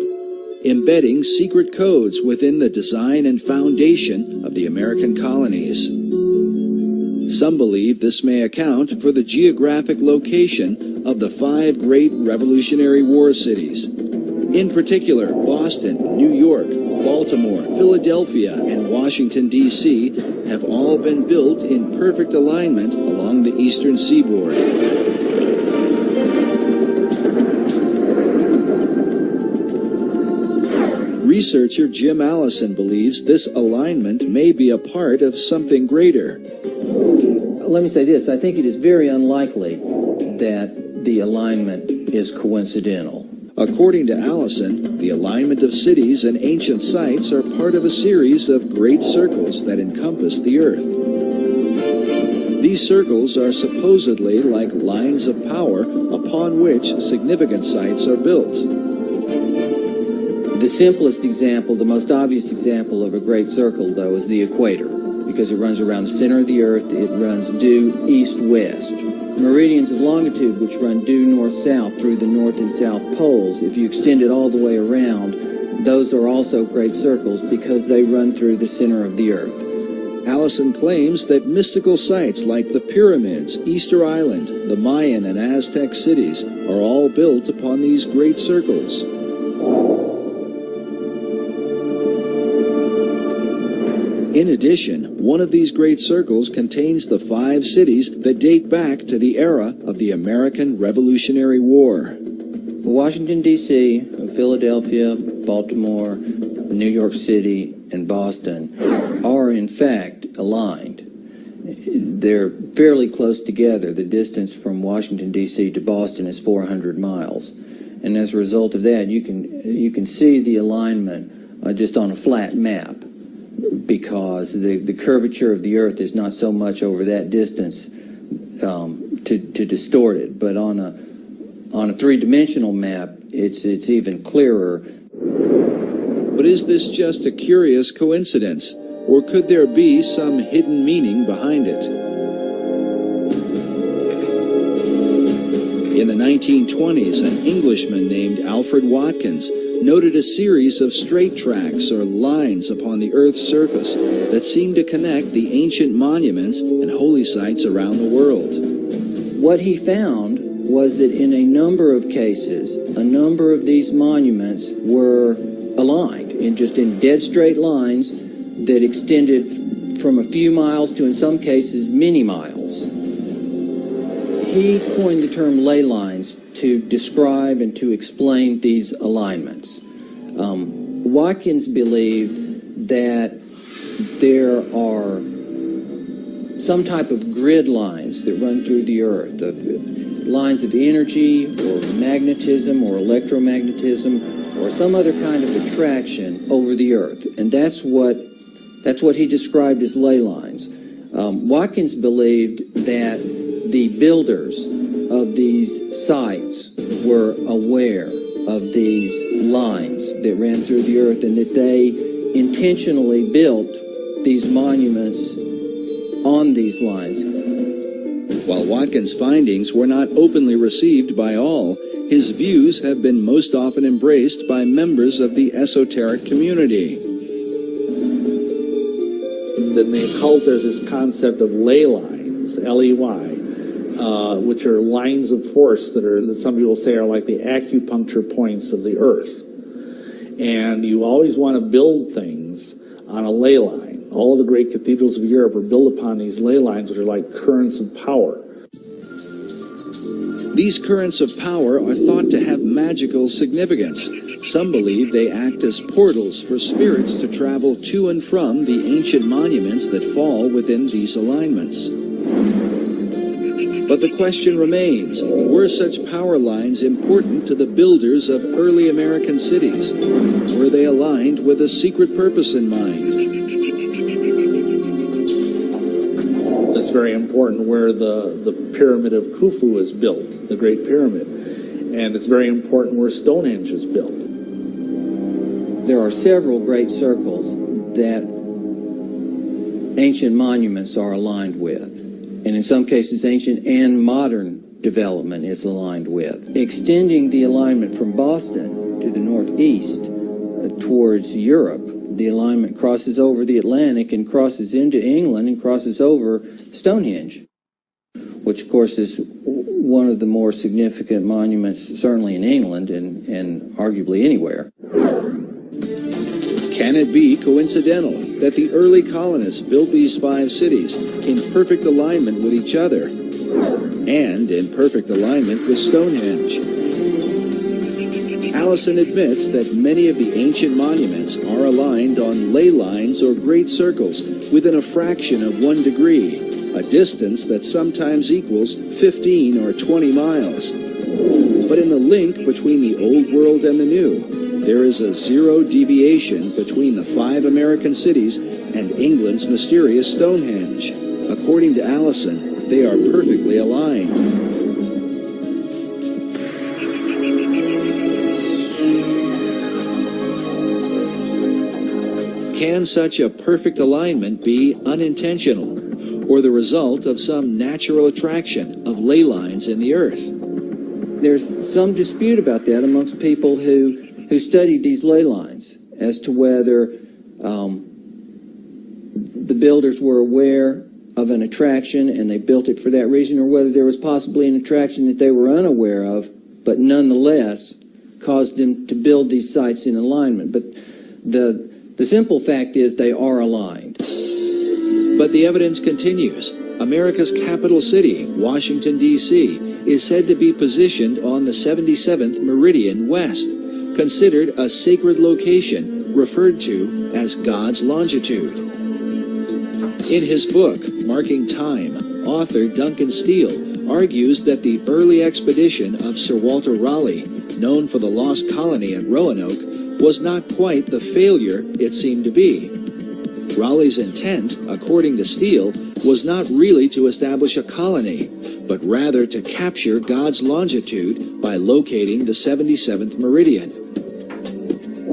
embedding secret codes within the design and foundation of the American colonies. Some believe this may account for the geographic location of the 5 great Revolutionary War cities. In particular, Boston, New York, Baltimore, Philadelphia, and Washington, D.C. have all been built in perfect alignment along the eastern seaboard. Researcher Jim Allison believes this alignment may be a part of something greater. Let me say this. I think it is very unlikely that the alignment is coincidental. According to Allison, the alignment of cities and ancient sites are part of a series of great circles that encompass the Earth. These circles are supposedly like lines of power upon which significant sites are built. The simplest example, the most obvious example of a great circle, though, is the equator, because it runs around the center of the Earth. It runs due east-west. Meridians of longitude, which run due north-south through the north and south poles, if you extend it all the way around, those are also great circles because they run through the center of the Earth. Allison claims that mystical sites like the pyramids, Easter Island, the Mayan and Aztec cities are all built upon these great circles. In addition, one of these great circles contains the 5 cities that date back to the era of the American Revolutionary War. Washington, D.C., Philadelphia, Baltimore, New York City, and Boston are in fact aligned. They're fairly close together. The distance from Washington, D.C. to Boston is 400 miles. And as a result of that, you can see the alignment just on a flat map, because the curvature of the Earth is not so much over that distance to distort it. But on a three-dimensional map, it's even clearer. But is this just a curious coincidence, or could there be some hidden meaning behind it? In the 1920s, an Englishman named Alfred Watkins noted a series of straight tracks or lines upon the Earth's surface that seemed to connect the ancient monuments and holy sites around the world. What he found was that in a number of cases, a number of these monuments were aligned in dead straight lines that extended from a few miles to, in some cases, many miles. He coined the term ley lines to describe and to explain these alignments. Watkins believed that there are some type of grid lines that run through the Earth, of lines of energy or magnetism or electromagnetism or some other kind of attraction over the Earth, and that's what he described as ley lines. Watkins believed that the builders of these sites were aware of these lines that ran through the Earth, and that they intentionally built these monuments on these lines. While Watkins' findings were not openly received by all, his views have been most often embraced by members of the esoteric community. In the occult, there's this concept of ley lines, L-E-Y, which are lines of force that some people say are like the acupuncture points of the Earth. And you always want to build things on a ley line. All of the great cathedrals of Europe are built upon these ley lines, which are like currents of power. These currents of power are thought to have magical significance. Some believe they act as portals for spirits to travel to and from the ancient monuments that fall within these alignments. But the question remains, were such power lines important to the builders of early American cities? Were they aligned with a secret purpose in mind? It's very important where the pyramid of Khufu is built, the Great Pyramid. And it's very important where Stonehenge is built. There are several great circles that ancient monuments are aligned with. and in some cases ancient and modern development it's aligned with. Extending the alignment from Boston to the northeast towards Europe, the alignment crosses over the Atlantic and crosses into England and crosses over Stonehenge, which of course is one of the more significant monuments certainly in England and arguably anywhere. Can it be coincidental that the early colonists built these 5 cities in perfect alignment with each other and in perfect alignment with Stonehenge? Allison admits that many of the ancient monuments are aligned on ley lines or great circles within a fraction of 1 degree, a distance that sometimes equals 15 or 20 miles. But in the link between the Old World and the New, there is a 0 deviation between the 5 American cities and England's mysterious Stonehenge. According to Allison, they are perfectly aligned. Can such a perfect alignment be unintentional, or the result of some natural attraction of ley lines in the earth? There's some dispute about that amongst people who studied these ley lines as to whether the builders were aware of an attraction and they built it for that reason, or whether there was possibly an attraction that they were unaware of, but nonetheless caused them to build these sites in alignment. But the simple fact is they are aligned. But the evidence continues. America's capital city, Washington, D.C., is said to be positioned on the 77th meridian west, considered a sacred location referred to as God's longitude. In his book, Marking Time, author Duncan Steele argues that the early expedition of Sir Walter Raleigh, known for the lost colony at Roanoke, was not quite the failure it seemed to be. Raleigh's intent, according to Steele, was not really to establish a colony, but rather to capture God's longitude by locating the 77th meridian.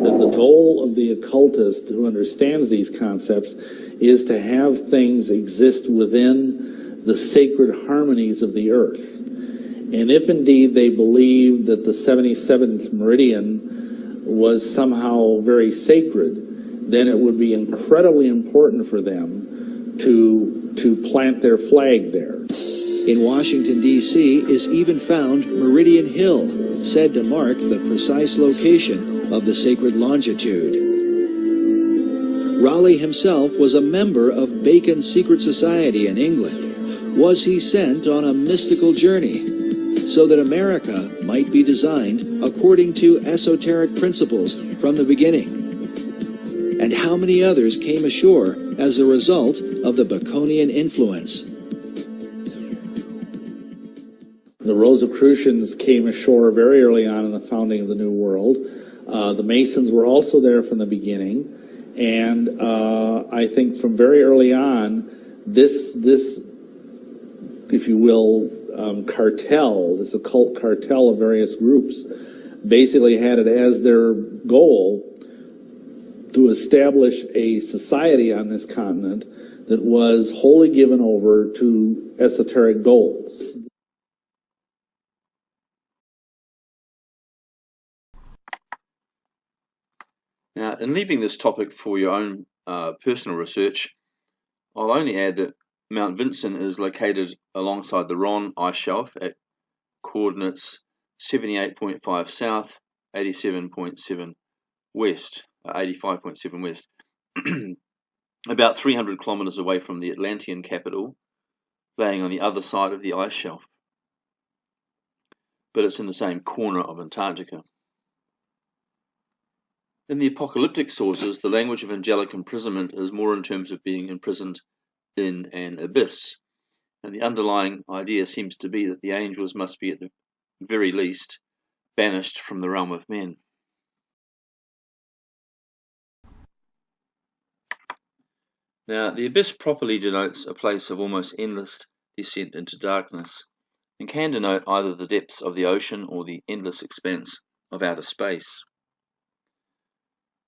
That the goal of the occultist who understands these concepts is to have things exist within the sacred harmonies of the earth. And if indeed they believe that the 77th meridian was somehow very sacred, then it would be incredibly important for them to plant their flag there. In Washington, D.C. is even found Meridian Hill, said to mark the precise location of the sacred longitude. Raleigh himself was a member of Bacon's secret society in England. Was he sent on a mystical journey so that America might be designed according to esoteric principles from the beginning? And how many others came ashore as a result of the Baconian influence? The Rosicrucians came ashore very early on in the founding of the New World. The Masons were also there from the beginning. And I think from very early on, this if you will, cartel, this occult cartel of various groups, basically had it as their goal to establish a society on this continent that was wholly given over to esoteric goals. Now, in leaving this topic for your own personal research, I'll only add that Mount Vinson is located alongside the Ron ice shelf at coordinates 78.5 south, 87.7 west, 85.7 west, about 300 kilometers away from the Atlantean capital, laying on the other side of the ice shelf. But it's in the same corner of Antarctica. In the apocalyptic sources, the language of angelic imprisonment is more in terms of being imprisoned in an abyss, and the underlying idea seems to be that the angels must be, at the very least, banished from the realm of men. Now, the abyss properly denotes a place of almost endless descent into darkness, and can denote either the depths of the ocean or the endless expanse of outer space.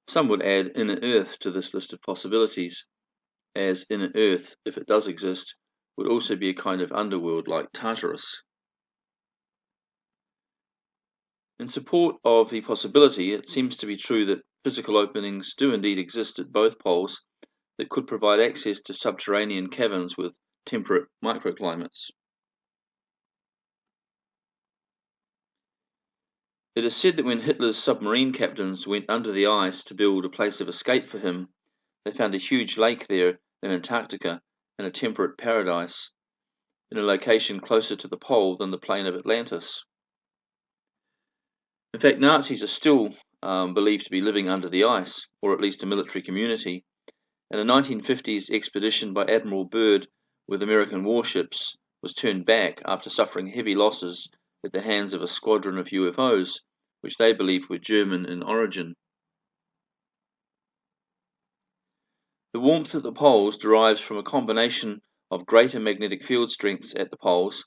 Some would add inner earth to this list of possibilities, as inner earth, if it does exist, would also be a kind of underworld like Tartarus. In support of the possibility, it seems to be true that physical openings do indeed exist at both poles that could provide access to subterranean caverns with temperate microclimates. It is said that when Hitler's submarine captains went under the ice to build a place of escape for him, they found a huge lake there in Antarctica and a temperate paradise, in a location closer to the pole than the plain of Atlantis. In fact, Nazis are still believed to be living under the ice, or at least a military community, and a 1950s expedition by Admiral Byrd with American warships was turned back after suffering heavy losses at the hands of a squadron of UFOs, which they believed were German in origin. The warmth at the poles derives from a combination of greater magnetic field strengths at the poles,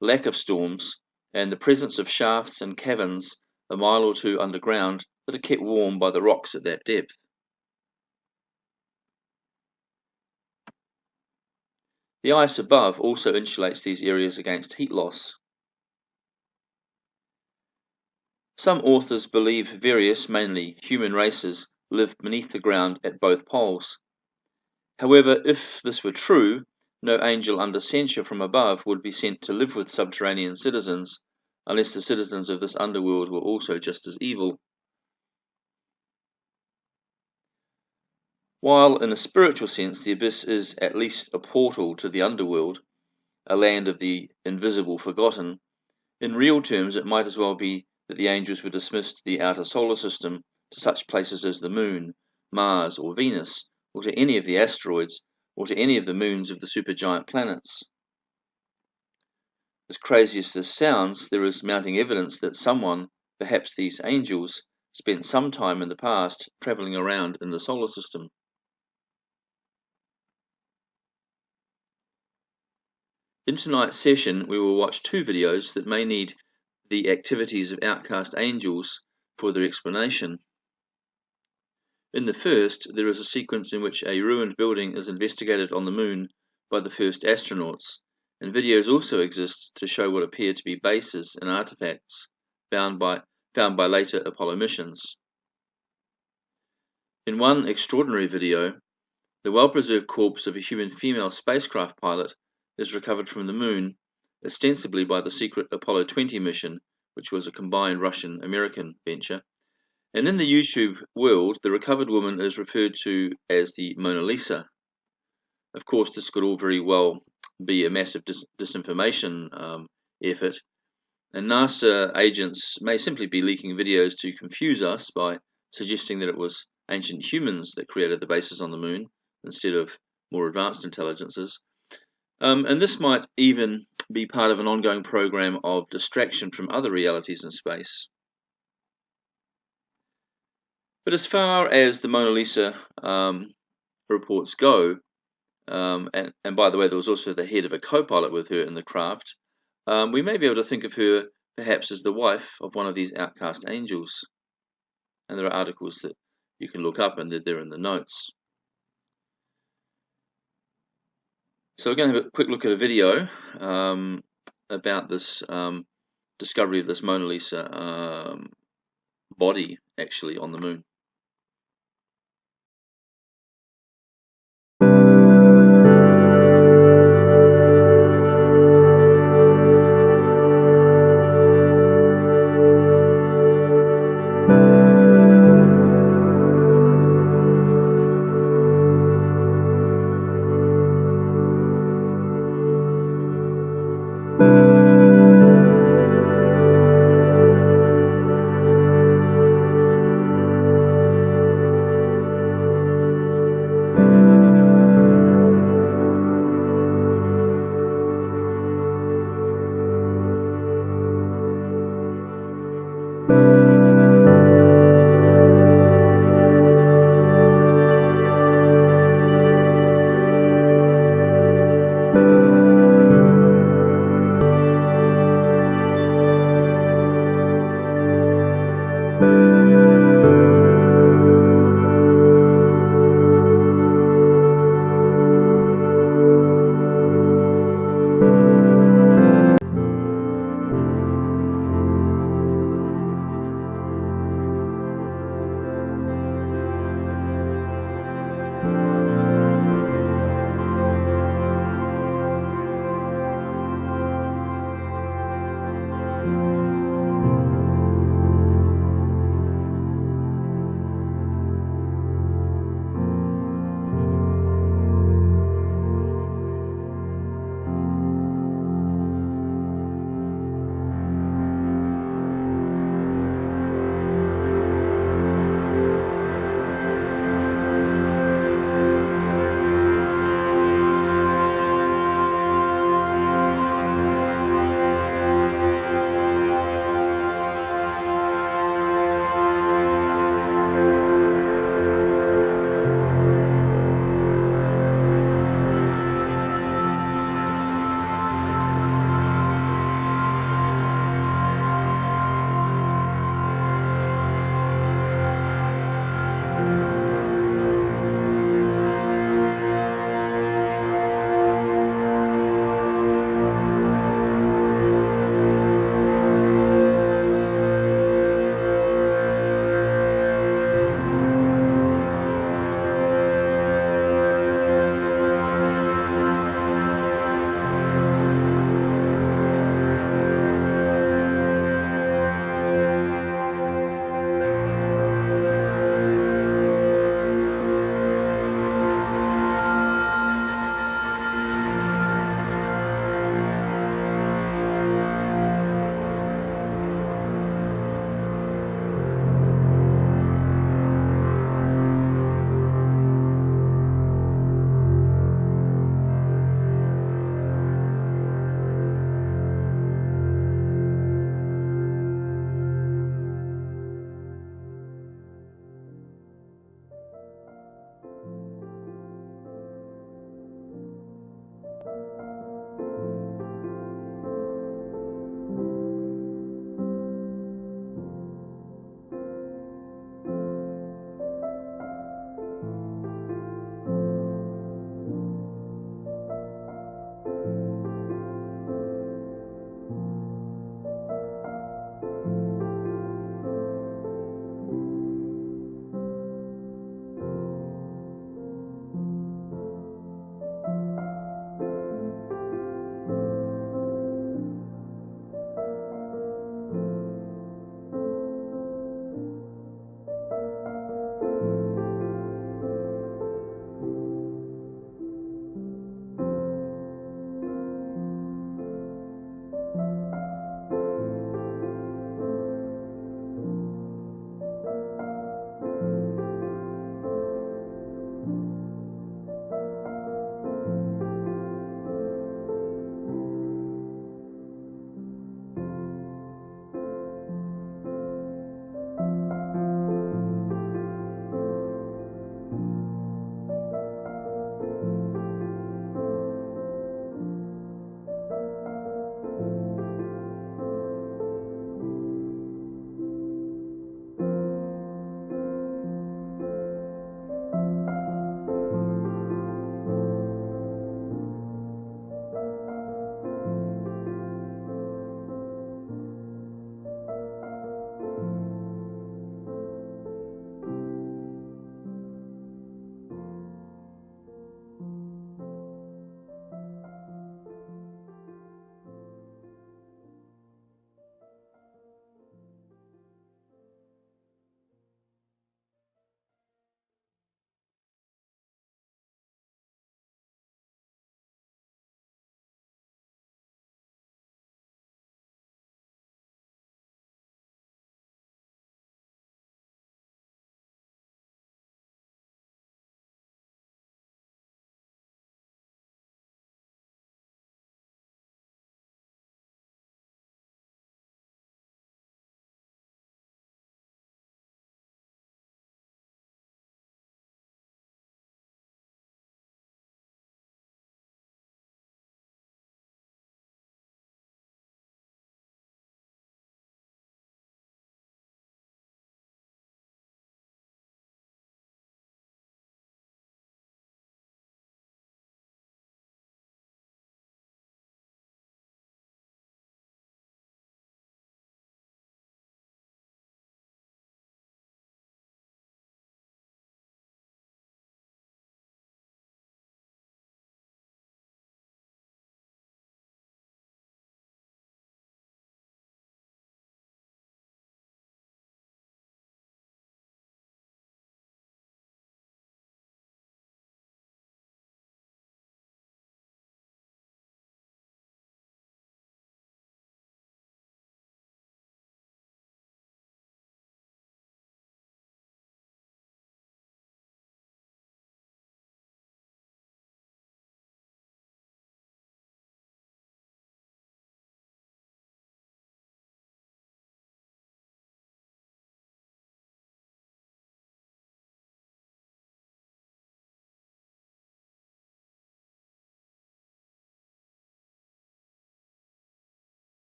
lack of storms, and the presence of shafts and caverns a mile or two underground that are kept warm by the rocks at that depth. The ice above also insulates these areas against heat loss. Some authors believe various, mainly human races, live beneath the ground at both poles. However, if this were true, no angel under censure from above would be sent to live with subterranean citizens, unless the citizens of this underworld were also just as evil. While in a spiritual sense the abyss is at least a portal to the underworld, a land of the invisible forgotten, in real terms it might as well be that the angels were dismissed to the outer solar system, to such places as the Moon, Mars, or Venus, or to any of the asteroids, or to any of the moons of the supergiant planets. As crazy as this sounds, there is mounting evidence that someone, perhaps these angels, spent some time in the past traveling around in the solar system. In tonight's session, we will watch two videos that may need the activities of outcast angels for their explanation. In the first, there is a sequence in which a ruined building is investigated on the Moon by the first astronauts, and videos also exist to show what appear to be bases and artifacts found by later Apollo missions. In one extraordinary video, the well-preserved corpse of a human female spacecraft pilot is recovered from the Moon, ostensibly by the secret Apollo 20 mission, which was a combined Russian-American venture. And in the YouTube world, the recovered woman is referred to as the Mona Lisa. Of course, this could all very well be a massive disinformation effort, and NASA agents may simply be leaking videos to confuse us by suggesting that it was ancient humans that created the bases on the Moon instead of more advanced intelligences. And this might even be part of an ongoing program of distraction from other realities in space. But as far as the Mona Lisa reports go, and by the way, there was also the head of a co-pilot with her in the craft, we may be able to think of her perhaps as the wife of one of these outcast angels. And there are articles that you can look up, and they're there in the notes. So we're going to have a quick look at a video about this discovery of this Mona Lisa body actually on the Moon.